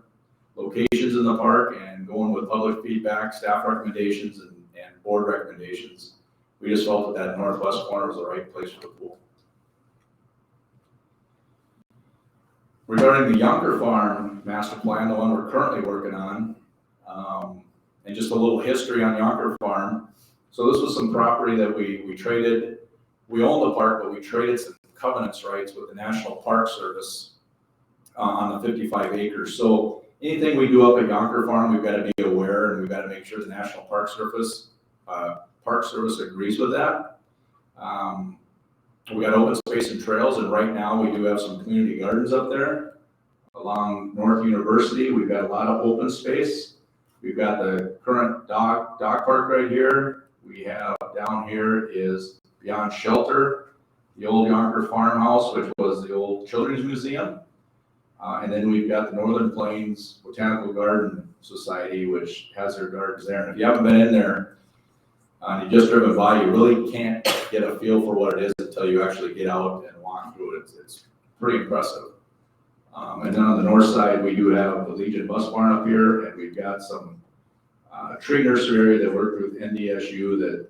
[SPEAKER 3] locations in the park, and going with public feedback, staff recommendations, and board recommendations, we just felt that northwest corner was the right place for the pool. Regarding the Yonker Farm master plan, the one we're currently working on, and just a little history on Yonker Farm. So this was some property that we traded. We own the park, but we traded some covenants rights with the National Park Service on the 55 acres. So anything we do up at Yonker Farm, we've got to be aware, and we've got to make sure the National Park Service agrees with that. We got open space and trails, and right now we do have some community gardens up there. Along North University, we've got a lot of open space. We've got the current dog park right here. We have down here is Beyond Shelter, the old Yonker Farmhouse, which was the old Children's Museum. And then we've got the Northern Plains Botanical Garden Society, which has their gardens there. And if you haven't been in there, you just driven by, you really can't get a feel for what it is until you actually get out and walk through it. It's pretty impressive. And then on the north side, we do have the Legion Bus Barn up here, and we've got some tree nursery area that worked with NDSU that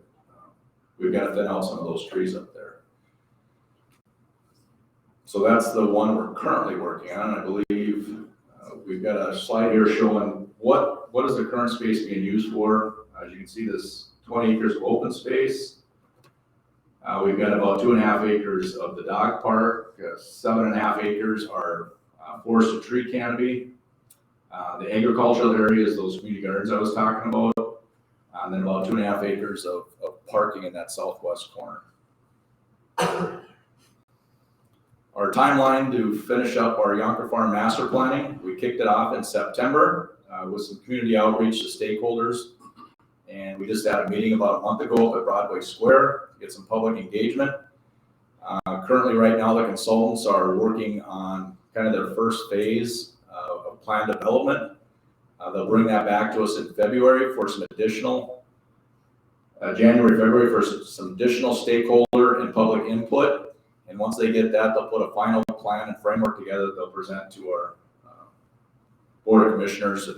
[SPEAKER 3] we've got to thin out some of those trees up there. So that's the one we're currently working on. I believe we've got a slide here showing what is the current space being used for. As you can see, this 20 acres of open space. We've got about 2.5 acres of the dog park. 7.5 acres are forested tree canopy. The agricultural area is those community gardens I was talking about. And then about 2.5 acres of parking in that southwest corner. Our timeline to finish up our Yonker Farm master planning, we kicked it off in September with some community outreach to stakeholders. And we just had a meeting about a month ago up at Broadway Square to get some public engagement. Currently right now, the consultants are working on kind of their first phase of plan development. They'll bring that back to us in February for some additional, January, February for some additional stakeholder and public input. And once they get that, they'll put a final plan and framework together that they'll present to Board of Commissioners,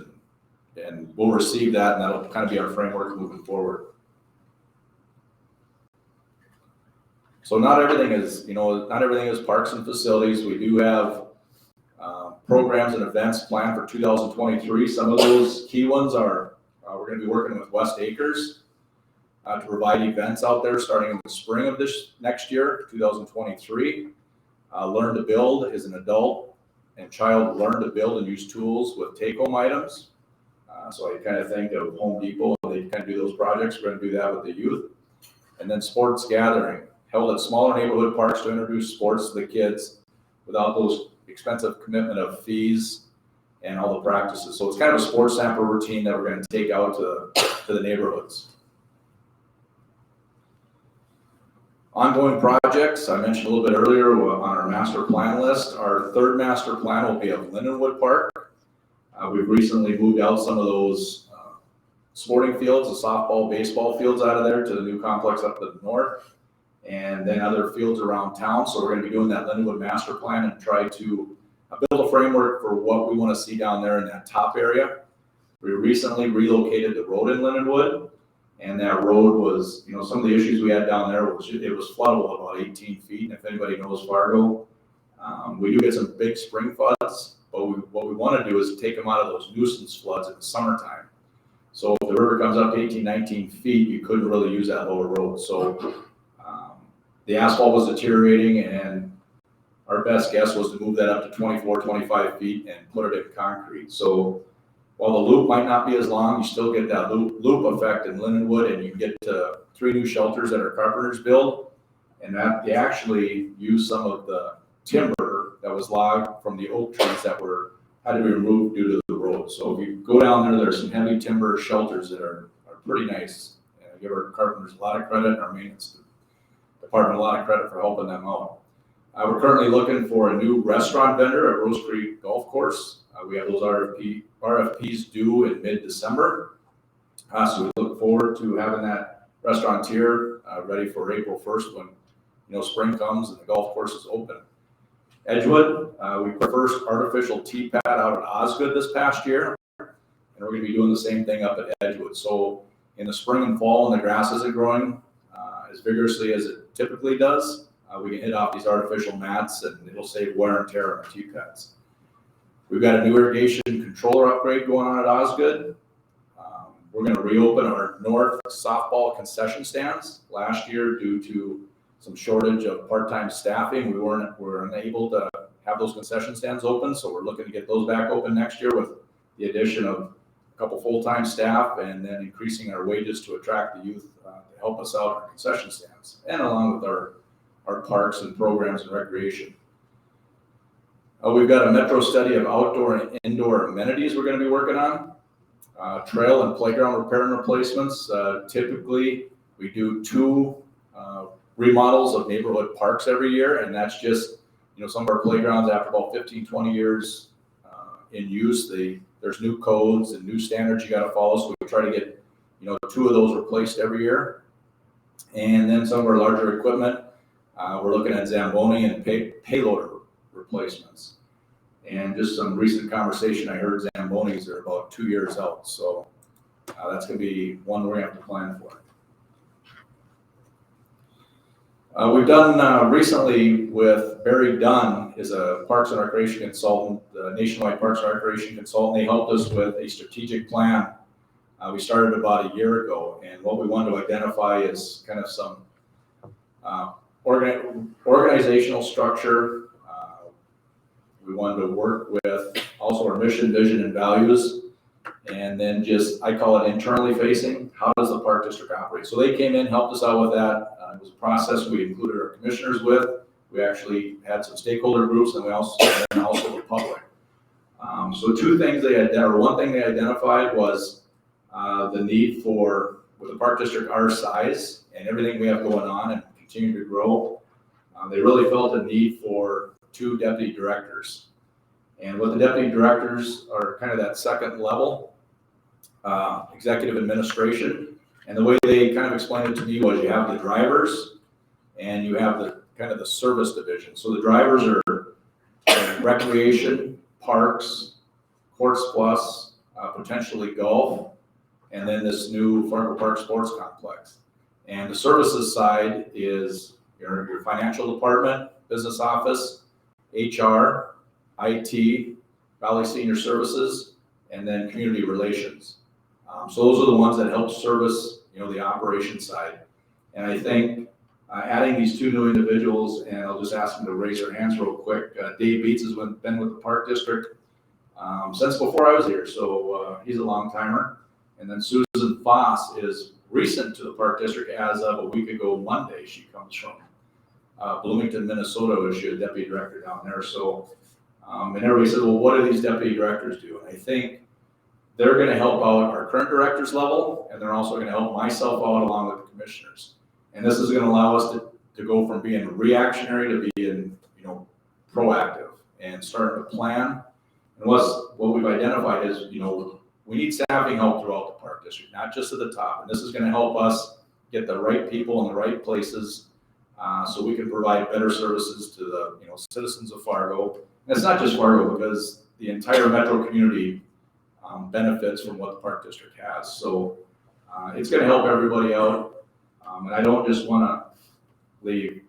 [SPEAKER 3] and we'll receive that, and that'll kind of be our framework moving forward. So not everything is parks and facilities. We do have programs and events planned for 2023. Some of those key ones are, we're going to be working with West Acres to provide events out there starting in the spring of this next year, 2023. Learn to Build is an adult and child learn to build and use tools with take-home items. So I kind of think of Home Depot, they kind of do those projects. We're going to do that with the youth. And then sports gathering, held at smaller neighborhood parks to introduce sports to the kids without those expensive commitment of fees and all the practices. So it's kind of a sports sample routine that we're going to take out to the neighborhoods. Ongoing projects, I mentioned a little bit earlier on our master plan list. Our third master plan will be of Lindenwood Park. We've recently moved out some of those sporting fields, the softball, baseball fields out of there to the new complex up to the north, and then other fields around town. So we're going to be doing that Lindenwood master plan and try to build a framework for what we want to see down there in that top area. We recently relocated the road in Lindenwood, and that road was, some of the issues we had down there was it was floodable about 18 feet. And if anybody knows Fargo, we do get some big spring floods, but what we want to do is take them out of those nuisance floods in the summertime. So if the river comes up to 18, 19 feet, you couldn't really use that lower road. So the asphalt was deteriorating, and our best guess was to move that up to 24, 25 feet and put it in concrete. So while the loop might not be as long, you still get that loop effect in Lindenwood, and you get 3 new shelters that our carpenters build, and that they actually use some of the timber that was logged from the oak trees that had to be removed due to the road. So if you go down there, there's some heavy timber shelters that are pretty nice. And I give our carpenters a lot of credit, and our maintenance department a lot of credit for helping them out. We're currently looking for a new restaurant vendor at Rose Creek Golf Course. We have those RFPs due in mid-December. So we look forward to having that restaurateur ready for April 1st when spring comes and the golf course is open. Edgewood, we put first artificial tee pad out at Osgood this past year, and we're going to be doing the same thing up at Edgewood. So in the spring and fall, when the grass isn't growing as vigorously as it typically does, we can hit off these artificial mats, and it'll save wear and tear on our tee pads. We've got a new irrigation controller upgrade going on at Osgood. We're going to reopen our north softball concession stands. Last year, due to some shortage of part-time staffing, we were unable to have those concession stands open, so we're looking to get those back open next year with the addition of a couple full-time staff and then increasing our wages to attract the youth to help us out in our concession stands, and along with our parks and programs and recreation. We've got a metro study of outdoor and indoor amenities we're going to be working on. Trail and playground repair and replacements. Typically, we do 2 remodels of neighborhood parks every year, and that's just, some of our playgrounds after about 15, 20 years in use, there's new codes and new standards you got to follow, so we try to get, 2 of those replaced every year. And then some of our larger equipment, we're looking at Zamboni and payloader replacements. And just some recent conversation, I heard Zambonis are about 2 years out, so that's going to be one we're going to have to plan for. We've done recently with Barry Dunn, is a Parks and Recreation consultant, nationwide Parks and Recreation consultant. They helped us with a strategic plan. We started about a year ago, and what we wanted to identify is kind of some organizational structure. We wanted to work with also our mission, vision, and values, and then just, I call it internally facing. How does the park district operate? So they came in, helped us out with that. It was a process we included our commissioners with. We actually had some stakeholder groups, and also the public. So one thing they identified was the need for, with a park district our size and everything we have going on and continue to grow, they really felt a need for 2 deputy directors. And what the deputy directors are kind of that second level, executive administration. And the way they kind of explained it to me was you have the drivers and you have the kind of the service division. So the drivers are recreation, parks, Courts Plus, potentially golf, and then this new Fargo Park Sports Complex. And the services side is your financial department, business office, HR, IT, Valley Senior Services, and then community relations. So those are the ones that help service, the operation side. And I think adding these two new individuals, and I'll just ask them to raise their hands real quick. Dave Beats has been with the Park District since before I was here, so he's a long timer. And then Susan Foss is recent to the Park District as of a week ago Monday. She comes from Bloomington, Minnesota, as she a deputy director down there. So, and everybody said, well, what do these deputy directors do? And I think they're going to help out our current directors level, and they're also going to help myself out along with the commissioners. And this is going to allow us to go from being reactionary to being, proactive and starting to plan. And what we've identified is, we need staffing help throughout the Park District, not just at the top. And this is going to help us get the right people in the right places so we can provide better services to the, citizens of Fargo. And it's not just Fargo, because the entire metro community benefits from what the Park District has. So it's going to help everybody out. And I don't just want to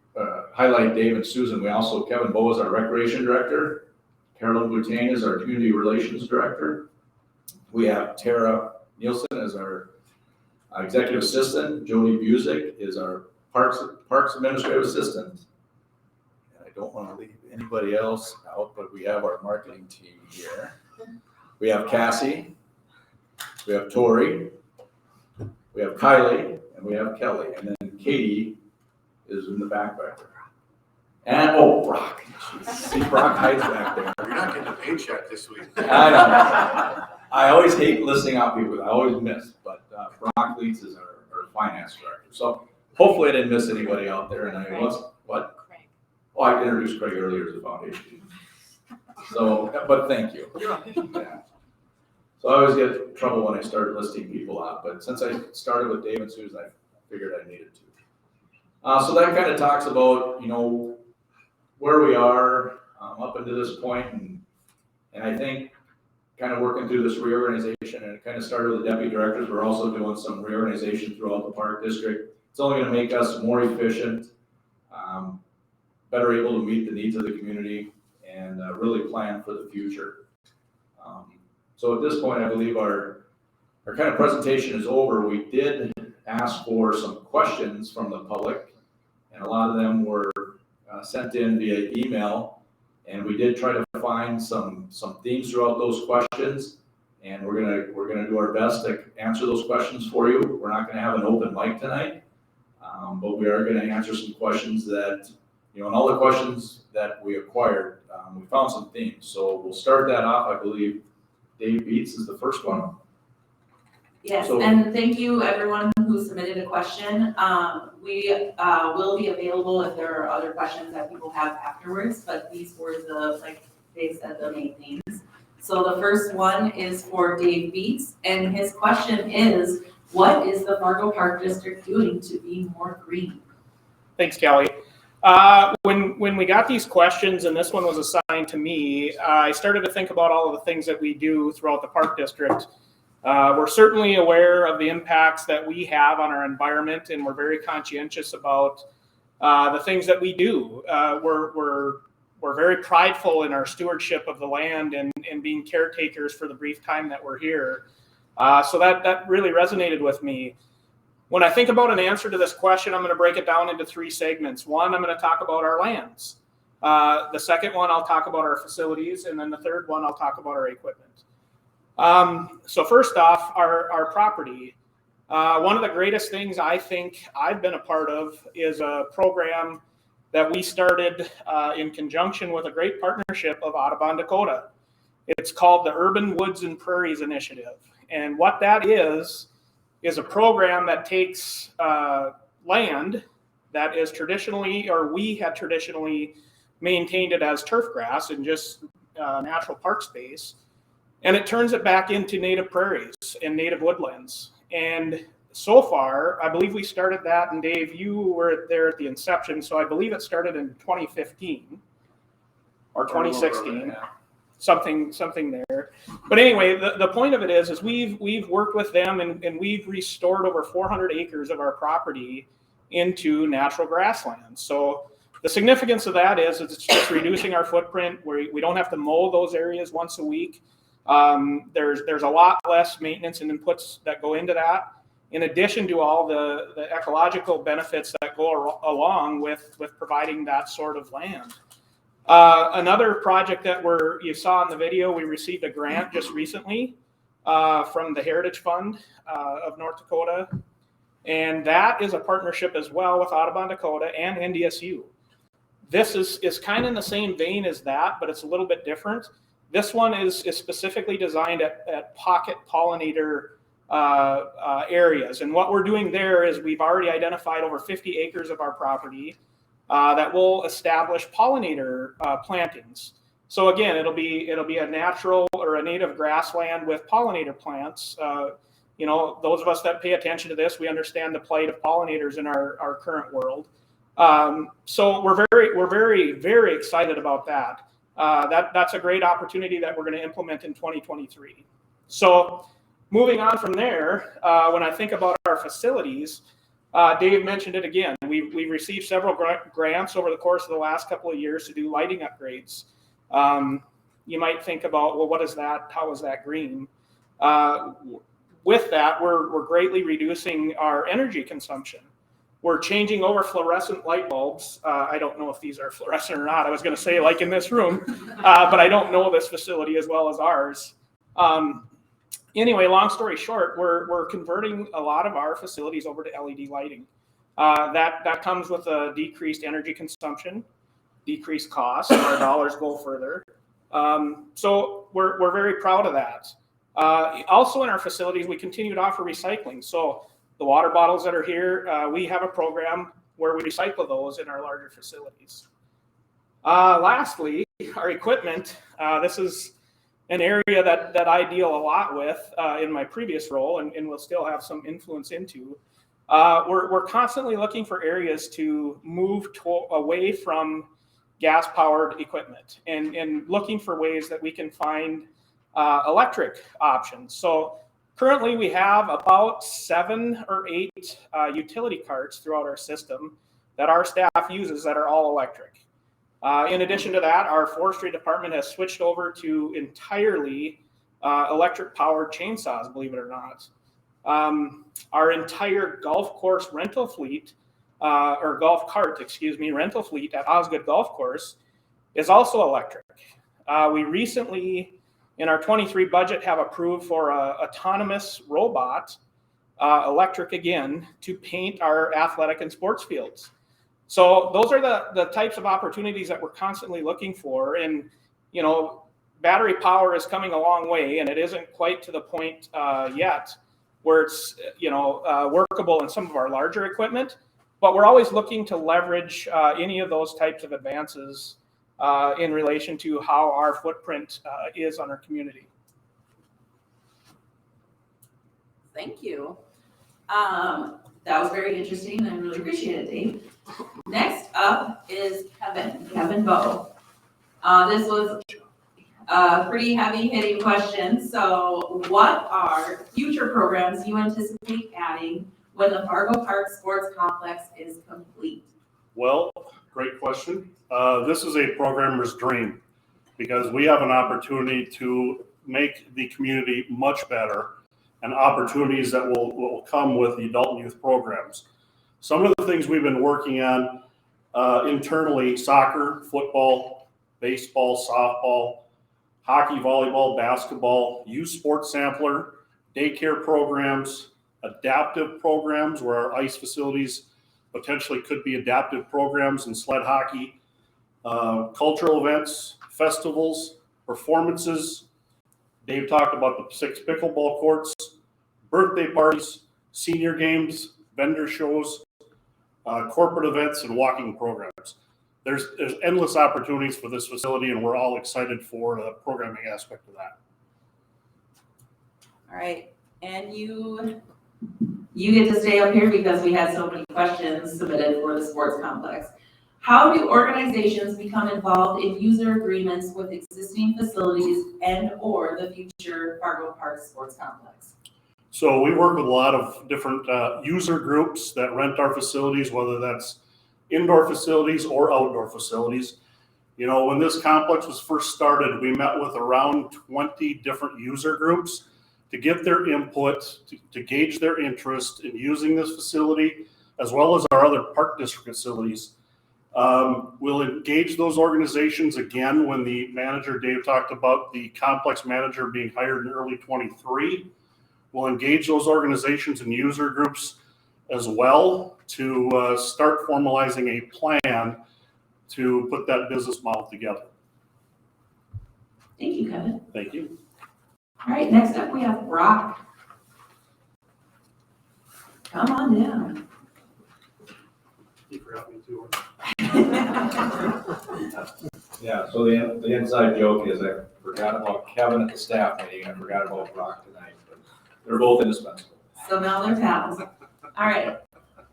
[SPEAKER 3] highlight Dave and Susan. We also, Kevin Bowe is our recreation director. Carolyn Boutain is our community relations director. We have Tara Nielsen as our executive assistant. Jody Busick is our parks administrative assistant. And I don't want to leave anybody else out, but we have our marketing team here. We have Cassie, we have Tori, we have Kylie, and we have Kelly. And then Katie is in the back there. And, Brock. See, Brock hides back there.
[SPEAKER 6] You're not getting a paycheck this week.
[SPEAKER 3] I know. I always hate listing out people. I always miss. But Brock Leeds is our finance director. So hopefully I didn't miss anybody out there. And I was, what?
[SPEAKER 2] Craig.
[SPEAKER 3] Oh, I introduced Craig earlier as the foundation. So, but thank you. Yeah. So I always get in trouble when I start listing people out. But since I started with Dave and Susan, I figured I needed to. So that kind of talks about, where we are up until this point, and I think kind of working through this reorganization, and it kind of started with the deputy directors. We're also doing some reorganization throughout the Park District. It's only going to make us more efficient, better able to meet the needs of the community, and really plan for the future. So at this point, I believe our kind of presentation is over. We did ask for some questions from the public, and a lot of them were sent in via email, and we did try to find some themes throughout those questions, and we're gonna do our best to answer those questions for you. We're not gonna have an open mic tonight, but we are gonna answer some questions that, and all the questions that we acquired, we found some themes. So we'll start that off. I believe Dave Beats is the first one.
[SPEAKER 7] Yes,
[SPEAKER 3] So-
[SPEAKER 7] and thank you everyone who submitted a question. We will be available if there are other questions that people have afterwards, but these were like they said, the main themes. So the first one is for Dave Beats, and his question is, what is the Fargo Park District doing to be more green?
[SPEAKER 8] Thanks, Kelly. When we got these questions, and this one was assigned to me, I started to think about all of the things that we do throughout the Park District. We're certainly aware of the impacts that we have on our environment, and we're very conscientious about the things that we do. We're very prideful in our stewardship of the land and being caretakers for the brief time that we're here. So that really resonated with me. When I think about an answer to this question, I'm going to break it down into three segments. One, I'm going to talk about our lands. The second one, I'll talk about our facilities. And then the third one, I'll talk about our equipment. So first off, our property. One of the greatest things I think I've been a part of is a program that we started in conjunction with a great partnership of Audubon, Dakota. It's called the Urban Woods and Prairies Initiative. And what that is a program that takes land that is traditionally, or we had traditionally maintained it as turf grass and just natural park space, and it turns it back into native prairies and native woodlands. And so far, I believe we started that, and Dave, you were there at the inception, so I believe it started in 2015 or 2016. something there. But anyway, the point of it is we've worked with them and we've restored over 400 acres of our property into natural grasslands. So the significance of that is it's just reducing our footprint. We don't have to mow those areas once a week. There's a lot less maintenance and inputs that go into that, in addition to all the ecological benefits that go along with providing that sort of land. Another project that you saw in the video, we received a grant just recently from the Heritage Fund of North Dakota. And that is a partnership as well with Audubon Dakota and NDSU. This is kind of in the same vein as that, but it's a little bit different. This one is specifically designed at pocket pollinator areas. And what we're doing there is we've already identified over 50 acres of our property that will establish pollinator plantings. So again, it'll be a natural or a native grassland with pollinator plants. Those of us that pay attention to this, we understand the plight of pollinators in our current world. So we're very, very excited about that. That's a great opportunity that we're going to implement in 2023. So moving on from there, when I think about our facilities, Dave mentioned it again. We've received several grants over the course of the last couple of years to do lighting upgrades. You might think about, well, what is that? How is that green? With that, we're greatly reducing our energy consumption. We're changing over fluorescent light bulbs. I don't know if these are fluorescent or not. I was going to say like in this room, but I don't know this facility as well as ours. Anyway, long story short, we're converting a lot of our facilities over to LED lighting. That comes with a decreased energy consumption, decreased costs, and our dollars go further. So we're very proud of that. Also in our facilities, we continue to offer recycling. So the water bottles that are here, we have a program where we recycle those in our larger facilities. Lastly, our equipment. This is an area that I deal a lot with in my previous role and will still have some influence into. We're constantly looking for areas to move away from gas-powered equipment and looking for ways that we can find electric options. So currently we have about 7 or 8 utility carts throughout our system that our staff uses that are all electric. In addition to that, our forestry department has switched over to entirely electric powered chainsaws, believe it or not. Our entire golf course rental fleet, or golf cart, rental fleet at Osgood Golf Course is also electric. We recently, in our 23 budget, have approved for a autonomous robot, electric again, to paint our athletic and sports fields. So those are the types of opportunities that we're constantly looking for. And, battery power is coming a long way, and it isn't quite to the point yet where it's, workable in some of our larger equipment. But we're always looking to leverage any of those types of advances in relation to how our footprint is on our community.
[SPEAKER 7] Thank you. That was very interesting. I really appreciate it, Dave. Next up is Kevin Bowe. This was a pretty heavy-hitting question. So what are future programs you anticipate adding when the Fargo Park Sports Complex is complete?
[SPEAKER 6] Well, great question. This is a programmer's dream because we have an opportunity to make the community much better and opportunities that will come with the adult and youth programs. Some of the things we've been working on internally: soccer, football, baseball, softball, hockey, volleyball, basketball, youth sports sampler, daycare programs, adaptive programs where our ice facilities potentially could be adaptive programs in sled hockey, cultural events, festivals, performances. Dave talked about the 6 pickleball courts, birthday parties, senior games, vendor shows, corporate events, and walking programs. There's endless opportunities for this facility, and we're all excited for the programming aspect of that.
[SPEAKER 7] All right, and you get to stay up here because we had so many questions submitted for the sports complex. How do organizations become involved in user agreements with existing facilities and/or the future Fargo Park Sports Complex?
[SPEAKER 6] So we work with a lot of different user groups that rent our facilities, whether that's indoor facilities or outdoor facilities. You know, when this complex was first started, we met with around 20 different user groups to get their input, to gauge their interest in using this facility, as well as our other park district facilities. We'll engage those organizations again when the manager, Dave talked about the complex manager being hired in early 23. We'll engage those organizations and user groups as well to start formalizing a plan to put that business model together.
[SPEAKER 7] Thank you, Kevin.
[SPEAKER 6] Thank you.
[SPEAKER 7] All right, next up we have Brock. Come on down.
[SPEAKER 6] You forgot me too.
[SPEAKER 3] Yeah, so the inside joke is I forgot about Kevin at the staff meeting, I forgot about Brock tonight, but they're both indispensable.
[SPEAKER 7] So now they're pals. All right.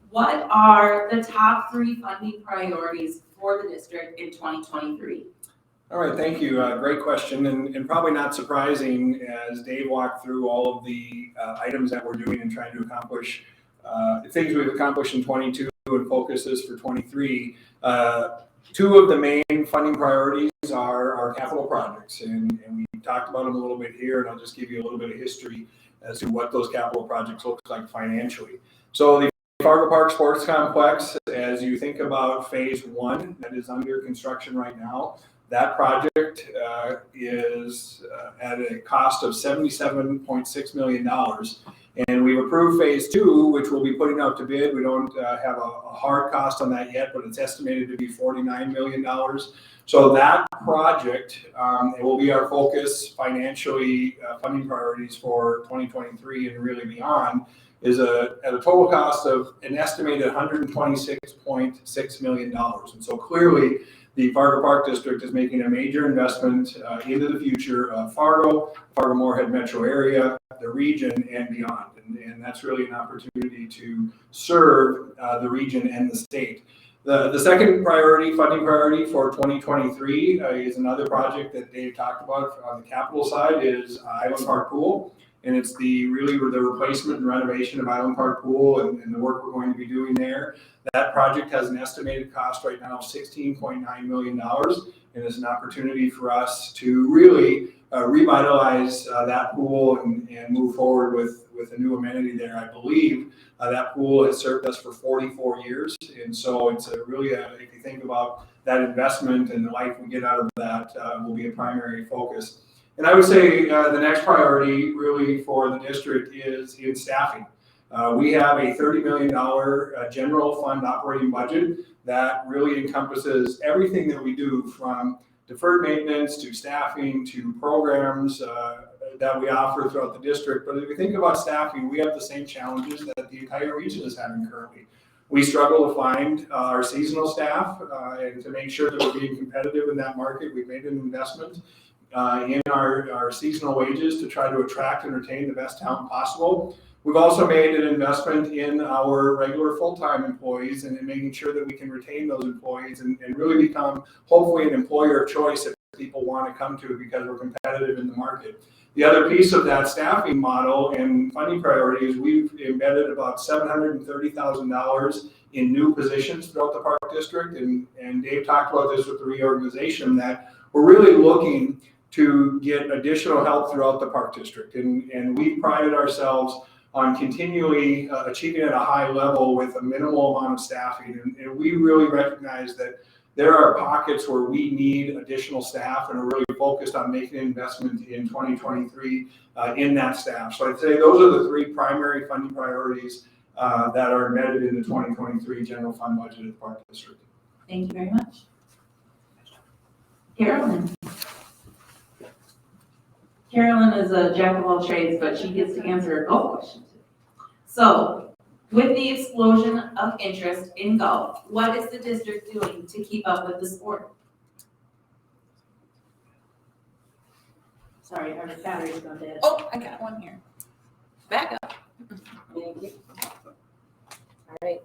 [SPEAKER 7] What are the top 3 funding priorities for the district in 2023?
[SPEAKER 9] All right, thank you. Great question, and probably not surprising as Dave walked through all of the items that we're doing and trying to accomplish, things we've accomplished in 22 and focuses for 23. 2 of the main funding priorities are our capital projects, and we talked about them a little bit here, and I'll just give you a little bit of history as to what those capital projects look like financially. So the Fargo Park Sports Complex, as you think about phase 1 that is under construction right now, that project is at a cost of $77.6 million. And we've approved phase 2, which we'll be putting out to bid. We don't have a hard cost on that yet, but it's estimated to be $49 million. So that project, it will be our focus financially, funding priorities for 2023 and really beyond, is at a total cost of an estimated $126.6 million. And so clearly, the Fargo Park District is making a major investment into the future of Fargo, Fargo-Moorhead metro area, the region, and beyond. And that's really an opportunity to serve the region and the state. The second priority, funding priority for 2023 is another project that Dave talked about on the capital side is Island Park Pool. And it's the replacement and renovation of Island Park Pool and the work we're going to be doing there. That project has an estimated cost right now of $16.9 million, and it's an opportunity for us to really revitalize that pool and move forward with a new amenity there. I believe that pool has served us for 44 years, and so it's if you think about that investment and the life we get out of that, will be a primary focus. And I would say the next priority really for the district is in staffing. We have a $30 million general fund operating budget that really encompasses everything that we do from deferred maintenance to staffing to programs that we offer throughout the district. But if we think about staffing, we have the same challenges that the entire region is having currently. We struggle to find our seasonal staff and to make sure that we're being competitive in that market. We've made an investment in our seasonal wages to try to attract and retain the best talent possible. We've also made an investment in our regular full-time employees and in making sure that we can retain those employees and really become hopefully an employer of choice if people want to come to it because we're competitive in the market. The other piece of that staffing model and funding priority is we've embedded about $730,000 in new positions throughout the Park District. And Dave talked about this with the reorganization that we're really looking to get additional help throughout the Park District. And we've prided ourselves on continually achieving at a high level with a minimal amount of staffing. And we really recognize that there are pockets where we need additional staff and are really focused on making an investment in 2023 in that staff. So I'd say those are the 3 primary funding priorities that are embedded in the 2023 general fund budget of the Park District.
[SPEAKER 7] Thank you very much. Carolyn. Carolyn is a jack of all trades, but she gets to answer a golf question too. So, with the explosion of interest in golf, what is the district doing to keep up with the sport? Sorry, our battery's gone dead.
[SPEAKER 2] Oh, I got one here. Back up.
[SPEAKER 7] Thank you.
[SPEAKER 2] All right.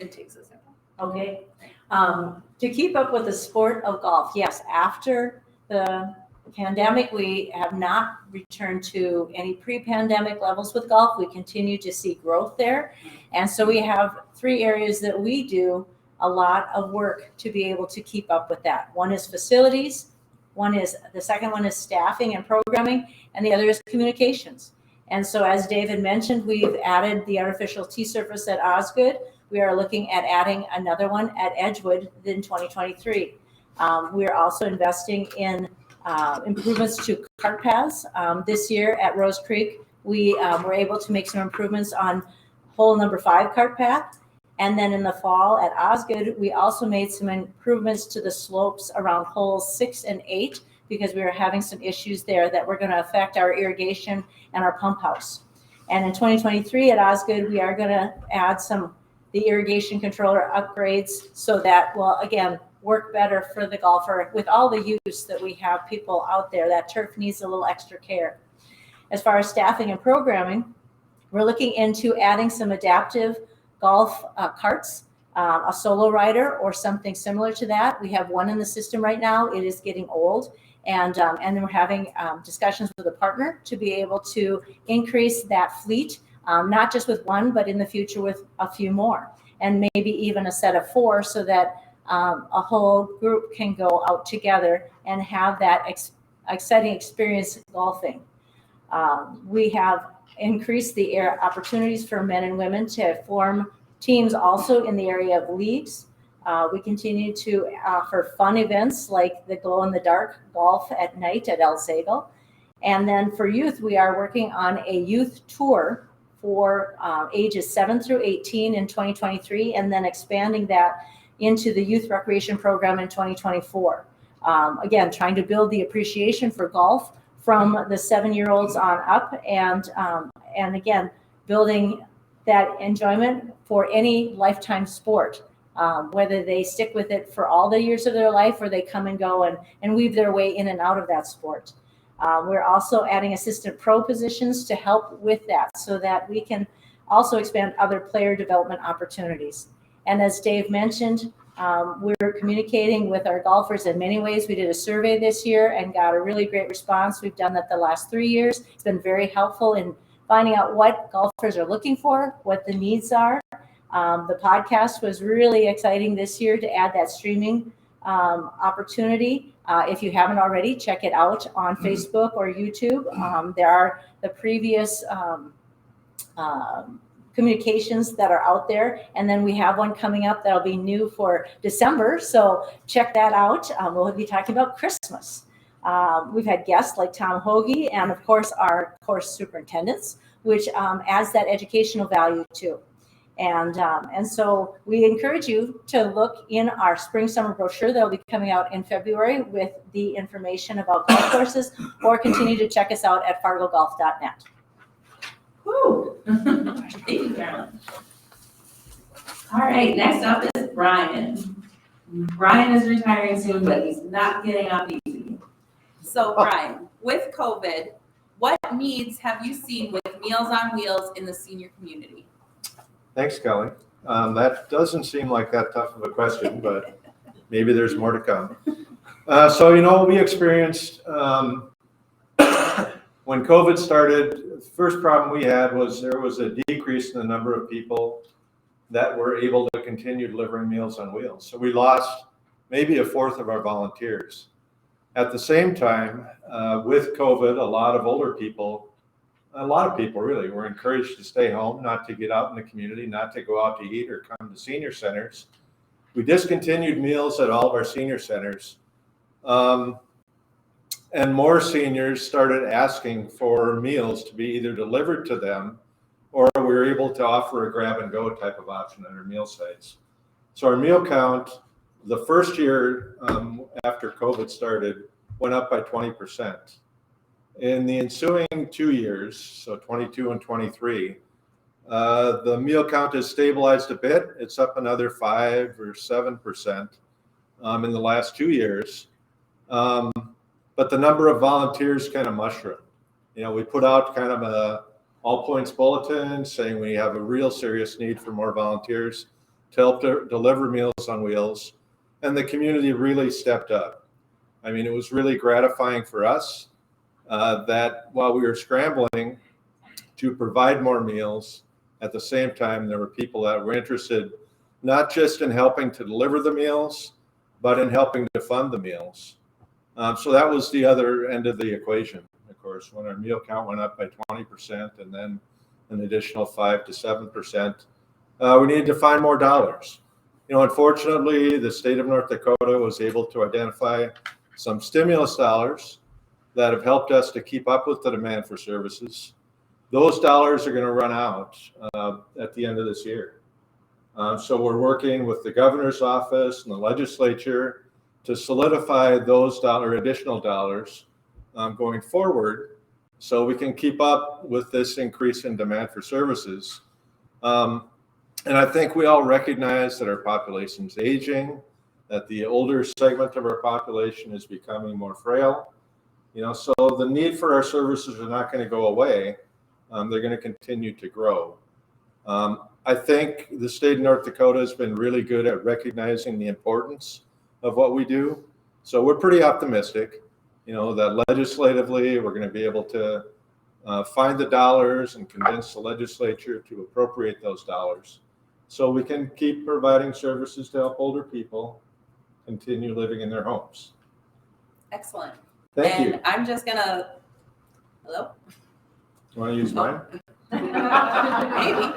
[SPEAKER 2] It takes a second.
[SPEAKER 7] Okay.
[SPEAKER 10] To keep up with the sport of golf, yes, after the pandemic, we have not returned to any pre-pandemic levels with golf. We continue to see growth there. And so we have 3 areas that we do a lot of work to be able to keep up with that. One is facilities, the second one is staffing and programming, and the other is communications. And so as David mentioned, we've added the artificial tee surface at Osgood. We are looking at adding another one at Edgewood in 2023. We're also investing in improvements to cart paths. This year at Rose Creek, we were able to make some improvements on hole number 5 cart path. And then in the fall at Osgood, we also made some improvements to the slopes around holes 6 and 8 because we were having some issues there that were going to affect our irrigation and our pump house. And in 2023 at Osgood, we are going to add the irrigation controller upgrades so that will, again, work better for the golfer. With all the use that we have people out there, that turf needs a little extra care. As far as staffing and programming, we're looking into adding some adaptive golf carts, a solo rider or something similar to that. We have one in the system right now. It is getting old. And then we're having discussions with a partner to be able to increase that fleet, not just with one, but in the future with a few more, and maybe even a set of 4 so that a whole group can go out together and have that exciting experience golfing. We have increased the opportunities for men and women to form teams also in the area of leagues. We continue to offer fun events like the glow-in-the-dark golf at night at El Sego. And then for youth, we are working on a youth tour for ages 7 through 18 in 2023, and then expanding that into the youth recreation program in 2024. Again, trying to build the appreciation for golf from the 7-year-olds on up, and again, building that enjoyment for any lifetime sport. Whether they stick with it for all the years of their life or they come and go and weave their way in and out of that sport. We're also adding assistant pro positions to help with that so that we can also expand other player development opportunities. And as Dave mentioned, we're communicating with our golfers in many ways. We did a survey this year and got a really great response. We've done that the last 3 years. It's been very helpful in finding out what golfers are looking for, what the needs are. The podcast was really exciting this year to add that streaming opportunity. If you haven't already, check it out on Facebook or YouTube. There are the previous communications that are out there. And then we have one coming up that'll be new for December. So check that out. We'll be talking about Christmas. We've had guests like Tom Hoagie and of course our course superintendents, which adds that educational value too. And so we encourage you to look in our spring summer brochure that'll be coming out in February with the information about golf courses, or continue to check us out at fargogolf.net.
[SPEAKER 7] Woo! Thank you, Carolyn. All right, next up is Brian. Brian is retiring soon, but he's not getting off easy.
[SPEAKER 2] So Brian, with COVID, what needs have you seen with Meals on Wheels in the senior community?
[SPEAKER 11] Thanks, Kelly. That doesn't seem like that tough of a question, but maybe there's more to come. So, we experienced, when COVID started, the first problem we had was there was a decrease in the number of people that were able to continue delivering Meals on Wheels. So we lost maybe a fourth of our volunteers. At the same time, with COVID, a lot of people really were encouraged to stay home, not to get out in the community, not to go out to eat or come to senior centers. We discontinued meals at all of our senior centers. And more seniors started asking for meals to be either delivered to them, or we were able to offer a grab and go type of option at our meal sites. So our meal count, the first year after COVID started, went up by 20%. In the ensuing 2 years, so 22 and 23, the meal count has stabilized a bit. It's up another 5 or 7% in the last 2 years. But the number of volunteers kind of mushroomed. We put out kind of a all points bulletin saying we have a real serious need for more volunteers to help deliver Meals on Wheels. and the community really stepped up. I mean, it was really gratifying for us that while we were scrambling to provide more meals, at the same time, there were people that were interested not just in helping to deliver the meals, but in helping to fund the meals. So that was the other end of the equation. Of course, when our meal count went up by 20% and then an additional 5 to 7%, we needed to find more dollars. You know, unfortunately, the state of North Dakota was able to identify some stimulus dollars that have helped us to keep up with the demand for services. Those dollars are going to run out at the end of this year. So we're working with the governor's office and the legislature to solidify those additional dollars going forward so we can keep up with this increase in demand for services. And I think we all recognize that our population is aging, that the older segment of our population is becoming more frail. You know, so the need for our services are not going to go away. They're going to continue to grow. I think the state of North Dakota has been really good at recognizing the importance of what we do. So we're pretty optimistic, you know, that legislatively we're going to be able to find the dollars and convince the legislature to appropriate those dollars so we can keep providing services to help older people continue living in their homes.
[SPEAKER 2] Excellent.
[SPEAKER 11] Thank you.
[SPEAKER 2] And I'm just gonna, hello?
[SPEAKER 11] You want to use mine?
[SPEAKER 2] Maybe.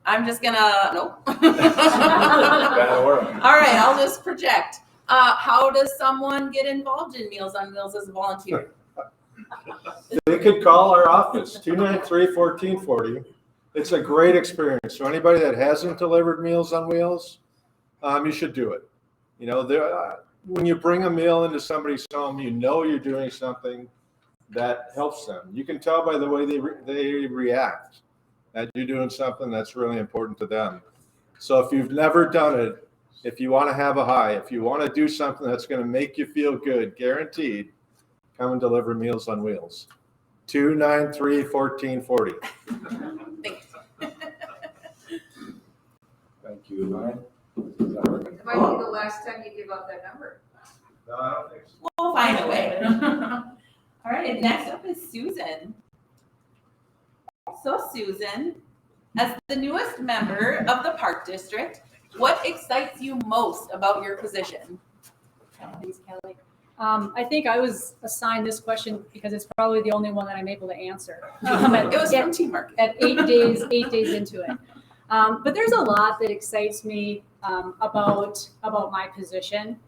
[SPEAKER 2] I'm just gonna, nope. All
[SPEAKER 11] That'll work.
[SPEAKER 2] right, I'll just project. How does someone get involved in Meals on Wheels as a volunteer?
[SPEAKER 11] They could call our office, 293-1440. It's a great experience. So anybody that hasn't delivered Meals on Wheels, you should do it. You know, when you bring a meal into somebody's home, you know you're doing something that helps them. You can tell by the way they react that you're doing something that's really important to them. So if you've never done it, if you want to have a high, if you want to do something that's going to make you feel good, guaranteed, come and deliver Meals on Wheels. 293-1440.
[SPEAKER 2] Thanks.
[SPEAKER 3] Thank you, Ryan.
[SPEAKER 12] It might be the last time you give out that number.
[SPEAKER 11] No, I don't think so.
[SPEAKER 2] We'll find a way. All right, next up is Susan. So Susan, as the newest member of the Park District, what excites you most about your position?
[SPEAKER 13] Thanks, Kelly. I think I was assigned this question because it's probably the only one that I'm able to answer.
[SPEAKER 2] It was from teamwork.
[SPEAKER 13] At 8 days into it. But there's a lot that excites me about my position.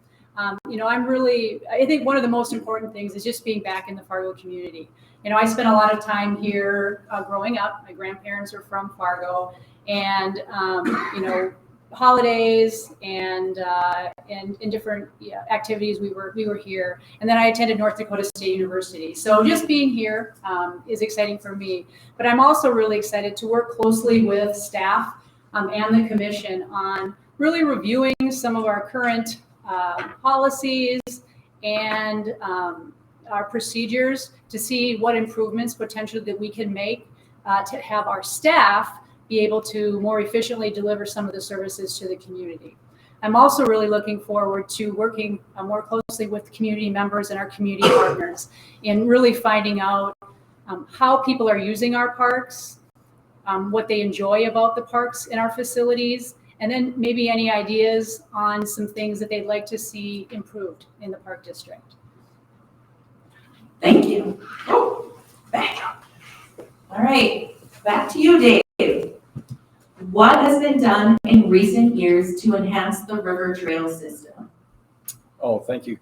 [SPEAKER 13] You know, I think one of the most important things is just being back in the Fargo community. You know, I spent a lot of time here growing up. My grandparents are from Fargo, and you know, holidays and different activities we were here. And then I attended North Dakota State University. So just being here is exciting for me. But I'm also really excited to work closely with staff and the commission on really reviewing some of our current policies and our procedures to see what improvements potentially that we can make to have our staff be able to more efficiently deliver some of the services to the community. I'm also really looking forward to working more closely with community members and our community partners in really finding out how people are using our parks, what they enjoy about the parks in our facilities, and then maybe any ideas on some things that they'd like to see improved in the Park District.
[SPEAKER 2] Thank you. Oh, back up. All right, back to you, Dave. What has been done in recent years to enhance the river trail system?
[SPEAKER 1] Oh, thank you.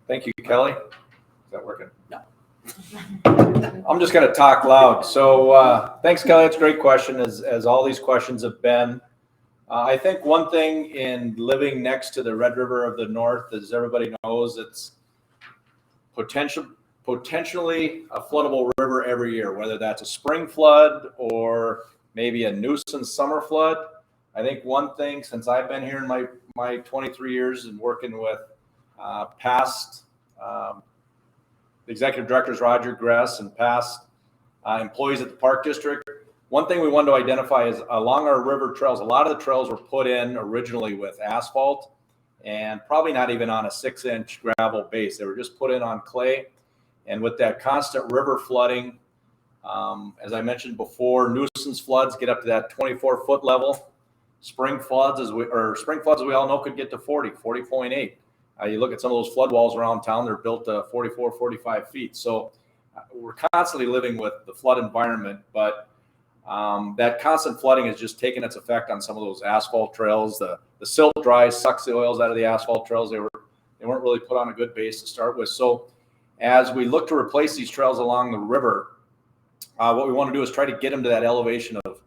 [SPEAKER 1] Thank you, Kelly. Is that working?
[SPEAKER 2] No.
[SPEAKER 1] I'm just going to talk loud. So thanks, Kelly. That's a great question, as all these questions have been. I think one thing in living next to the Red River of the North, as everybody knows, it's potentially a floodable river every year, whether that's a spring flood or maybe a nuisance summer flood. I think one thing, since I've been here in my 23 years and working with past executive directors, Roger Gress, and past employees at the Park District, one thing we wanted to identify is along our river trails, a lot of the trails were put in originally with asphalt, and probably not even on a 6-inch gravel base. They were just put in on clay. And with that constant river flooding, as I mentioned before, nuisance floods get up to that 24-foot level. Spring floods, as we all know, could get to 40.8. You look at some of those flood walls around town, they're built to 44, 45 feet. So we're constantly living with the flood environment, but that constant flooding has just taken its effect on some of those asphalt trails. The silt dries, sucks the oils out of the asphalt trails. They weren't really put on a good base to start with. So as we look to replace these trails along the river, what we want to do is try to get them to that elevation of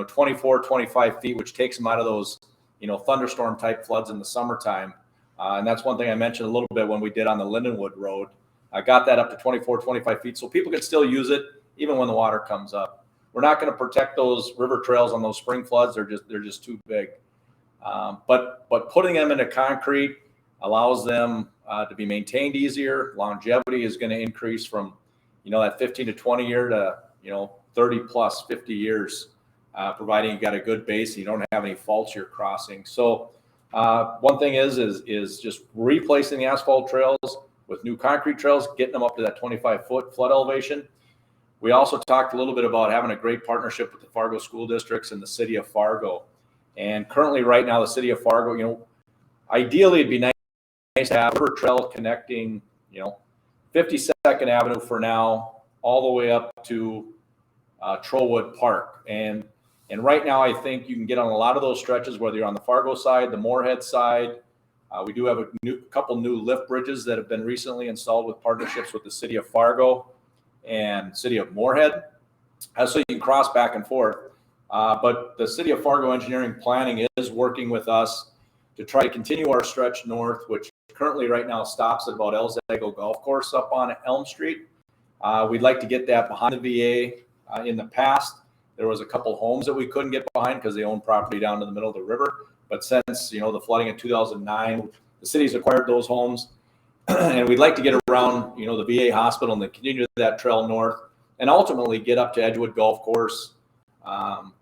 [SPEAKER 1] 24, 25 feet, which takes them out of those thunderstorm type floods in the summertime. And that's one thing I mentioned a little bit when we did on the Lindenwood Road. I got that up to 24, 25 feet so people can still use it even when the water comes up. We're not going to protect those river trails on those spring floods. They're just too big. But putting them into concrete allows them to be maintained easier. Longevity is going to increase from that 15 to 20 year to 30 plus 50 years, providing you got a good base and you don't have any faults you're crossing. So one thing is just replacing the asphalt trails with new concrete trails, getting them up to that 25-foot flood elevation. We also talked a little bit about having a great partnership with the Fargo school districts and the city of Fargo. And currently right now, the city of Fargo, ideally it'd be nice to have a river trail connecting, 52nd Avenue for now, all the way up to Trollwood Park. And right now, I think you can get on a lot of those stretches, whether you're on the Fargo side, the Moorhead side. We do have a couple new lift bridges that have been recently installed with partnerships with the city of Fargo and city of Moorhead, so you can cross back and forth. But the city of Fargo Engineering Planning is working with us to try to continue our stretch north, which currently right now stops at about El Zago Golf Course up on Elm Street. We'd like to get that behind the VA. In the past, there was a couple homes that we couldn't get behind because they own property down in the middle of the river. But since, the flooding in 2009, the city's acquired those homes. And we'd like to get around, the VA hospital and then continue that trail north and ultimately get up to Edgewood Golf Course,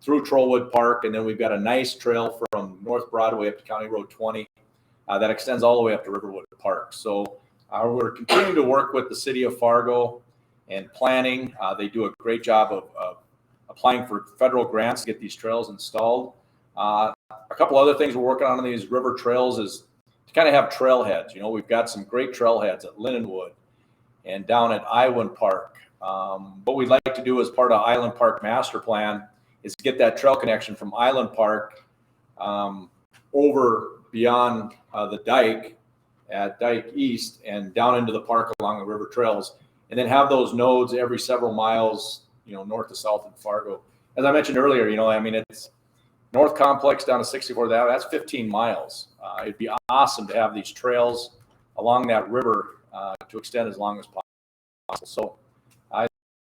[SPEAKER 1] through Trollwood Park. And then we've got a nice trail from North Broadway up to County Road 20 that extends all the way up to Riverwood Park. So we're continuing to work with the city of Fargo and planning. They do a great job of applying for federal grants to get these trails installed. A couple other things we're working on these river trails is to kind of have trailheads. We've got some great trailheads at Lindenwood and down at Iwan Park. What we'd like to do as part of Island Park Master Plan is get that trail connection from Island Park over beyond the dike at Dike East and down into the park along the river trails, and then have those nodes every several miles, north to south in Fargo. As I mentioned earlier, it's North Complex down to 64th Avenue. That's 15 miles. It'd be awesome to have these trails along that river to extend as long as possible. So I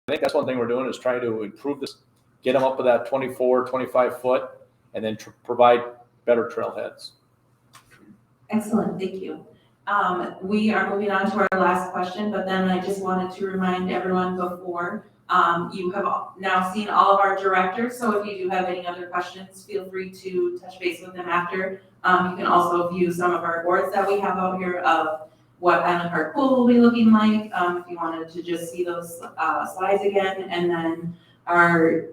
[SPEAKER 1] think that's one thing we're doing is trying to improve this, get them up to that 24, 25 foot, and then provide better trailheads.
[SPEAKER 2] Excellent, thank you. We are moving on to our last question, but then I just wanted to remind everyone before, you have now seen all of our directors, so if you do have any other questions, feel free to touch base with them after. You can also view some of our boards that we have out here of what Island Park Pool will be looking like, if you wanted to just see those slides again, and then our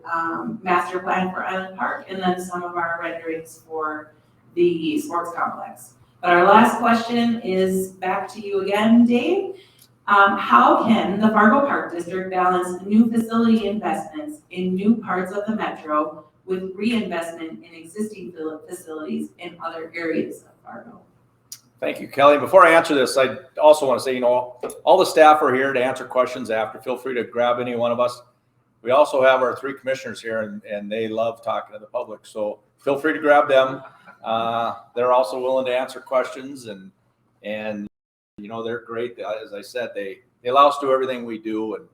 [SPEAKER 2] master plan for Island Park, and then some of our renderings for the sports complex. But our last question is back to you again, Dave. How can the Fargo Park District balance new facility investments in new parts of the metro with reinvestment in existing facilities in other areas of Fargo?
[SPEAKER 1] Thank you, Kelly. Before I answer this, I also want to say, all the staff are here to answer questions after. Feel free to grab any one of us. We also have our 3 commissioners here, and they love talking to the public. So feel free to grab them. They're also willing to answer questions, and they're great. As I said, they allow us to do everything we do,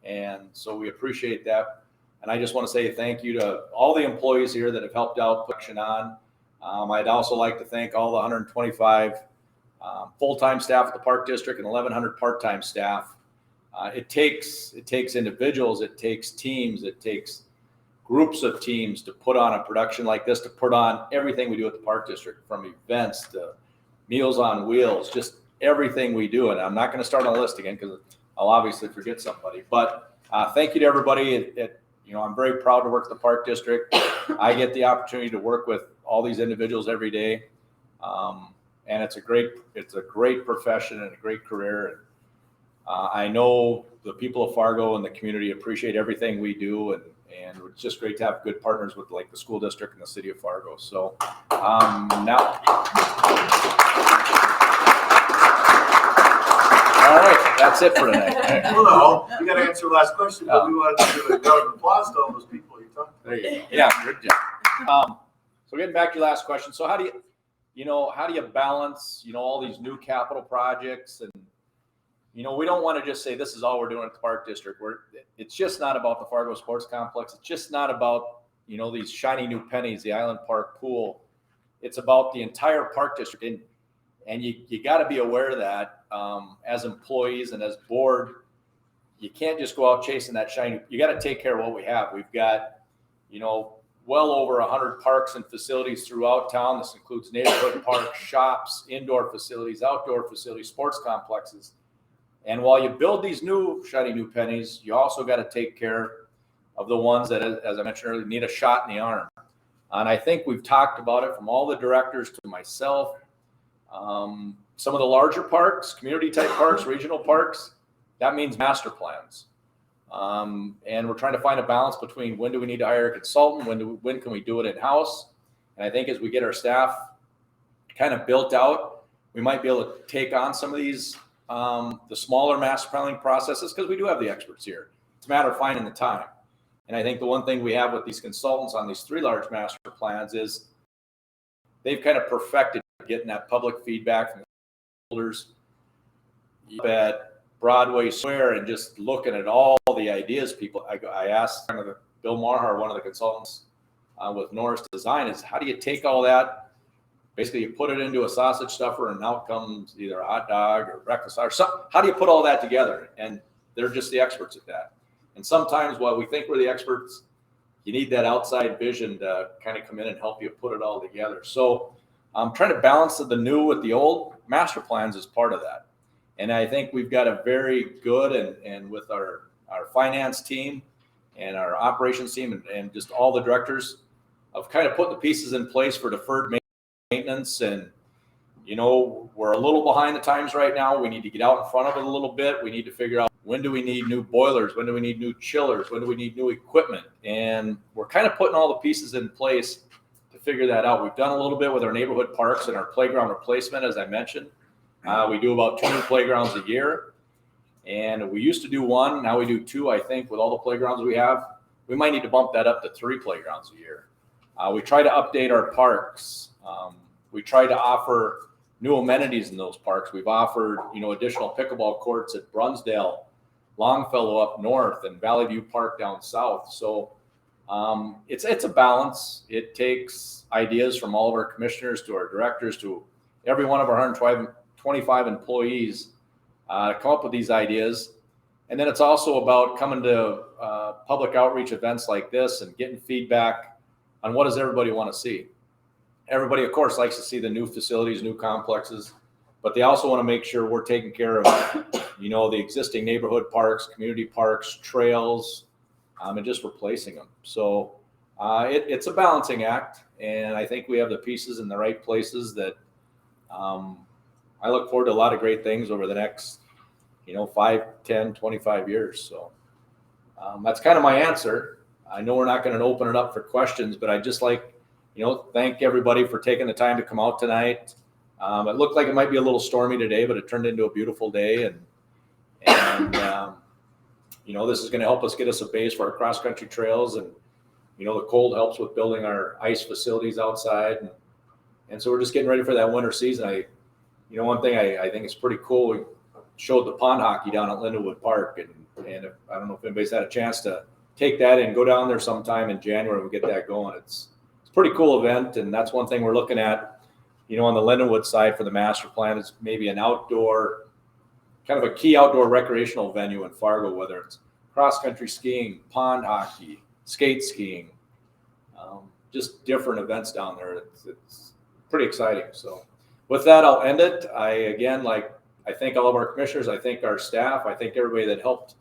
[SPEAKER 1] and so we appreciate that. And I just want to say thank you to all the employees here that have helped out pushing on. I'd also like to thank all the 125 full-time staff at the Park District and 1,100 part-time staff. It takes individuals, it takes teams, it takes groups of teams to put on a production like this, to put on everything we do at the Park District, from events to Meals on Wheels, just everything we do. And I'm not going to start on a list again because I'll obviously forget somebody. But thank you to everybody. I'm very proud to work at the Park District. I get the opportunity to work with all these individuals every day. And it's a great profession and a great career. I know the people of Fargo and the community appreciate everything we do, and it's just great to have good partners with like the school district and the city of Fargo. So now, all right, that's it for tonight.
[SPEAKER 14] Well, no, you got to answer the last question, but we wanted to give a round of applause to all those people you talked to.
[SPEAKER 1] There you go. Yeah, good job. So getting back to your last question. So how do you balance, all these new capital projects? And, we don't want to just say this is all we're doing at the Park District. It's just not about the Fargo Sports Complex. It's just not about, these shiny new pennies, the Island Park pool. It's about the entire Park District. And you got to be aware of that as employees and as board. You can't just go out chasing that shiny. You got to take care of what we have. We've got, well over 100 parks and facilities throughout town. This includes neighborhood parks, shops, indoor facilities, outdoor facilities, sports complexes. And while you build these shiny new pennies, you also got to take care of the ones that, as I mentioned earlier, need a shot in the arm. And I think we've talked about it from all the directors to myself. Some of the larger parks, community type parks, regional parks, that means master plans. And we're trying to find a balance between when do we need to hire a consultant, when can we do it in-house. And I think as we get our staff kind of built out, we might be able to take on some of these, the smaller master planning processes, because we do have the experts here. It's a matter of finding the time. And I think the one thing we have with these consultants on these 3 large master plans is they've kind of perfected getting that public feedback from the holders at Broadway Square and just looking at all the ideas people. I asked Bill Marhar, one of the consultants with Norris Design, is how do you take all that? Basically, you put it into a sausage stuffer and out comes either a hot dog or breakfast or something. How do you put all that together? And they're just the experts at that. And sometimes while we think we're the experts, you need that outside vision to kind of come in and help you put it all together. So I'm trying to balance the new with the old. Master plans is part of that. And I think we've got a very good and with our finance team and our operations team and just all the directors of kind of putting the pieces in place for deferred maintenance. And, we're a little behind the times right now. We need to get out in front of it a little bit. We need to figure out when do we need new boilers? When do we need new chillers? When do we need new equipment? And we're kind of putting all the pieces in place to figure that out. We've done a little bit with our neighborhood parks and our playground replacement, as I mentioned. We do about 2 new playgrounds a year. And we used to do 1. Now we do 2, I think, with all the playgrounds we have. We might need to bump that up to 3 playgrounds a year. We try to update our parks. We try to offer new amenities in those parks. We've offered, additional pickleball courts at Brunsdale, Longfellow up north, and Valley View Park down south. So it's a balance. It takes ideas from all of our commissioners to our directors to every one of our 125 employees to come up with these ideas. And then it's also about coming to public outreach events like this and getting feedback on what does everybody want to see. Everybody, of course, likes to see the new facilities, new complexes, but they also want to make sure we're taking care of, the existing neighborhood parks, community parks, trails, and just replacing them. So it's a balancing act, and I think we have the pieces in the right places that I look forward to a lot of great things over the next, 5, 10, 25 years. So that's kind of my answer. I know we're not going to open it up for questions, but I'd just like, thank everybody for taking the time to come out tonight. It looked like it might be a little stormy today, but it turned into a beautiful day. And this is going to help us get us a base for our cross-country trails. And, the cold helps with building our ice facilities outside. And so we're just getting ready for that winter season. One thing I think is pretty cool, we showed the pond hockey down at Lindenwood Park. And if, I don't know if anybody's had a chance to take that and go down there sometime in January and we get that going. It's a pretty cool event. And that's one thing we're looking at, on the Lindenwood side for the master plan is maybe an outdoor, kind of a key outdoor recreational venue in Fargo, whether it's cross-country skiing, pond hockey, skate skiing, just different events down there. It's pretty exciting. So with that, I'll end it. I thank all of our commissioners. I thank our staff. I thank everybody that helped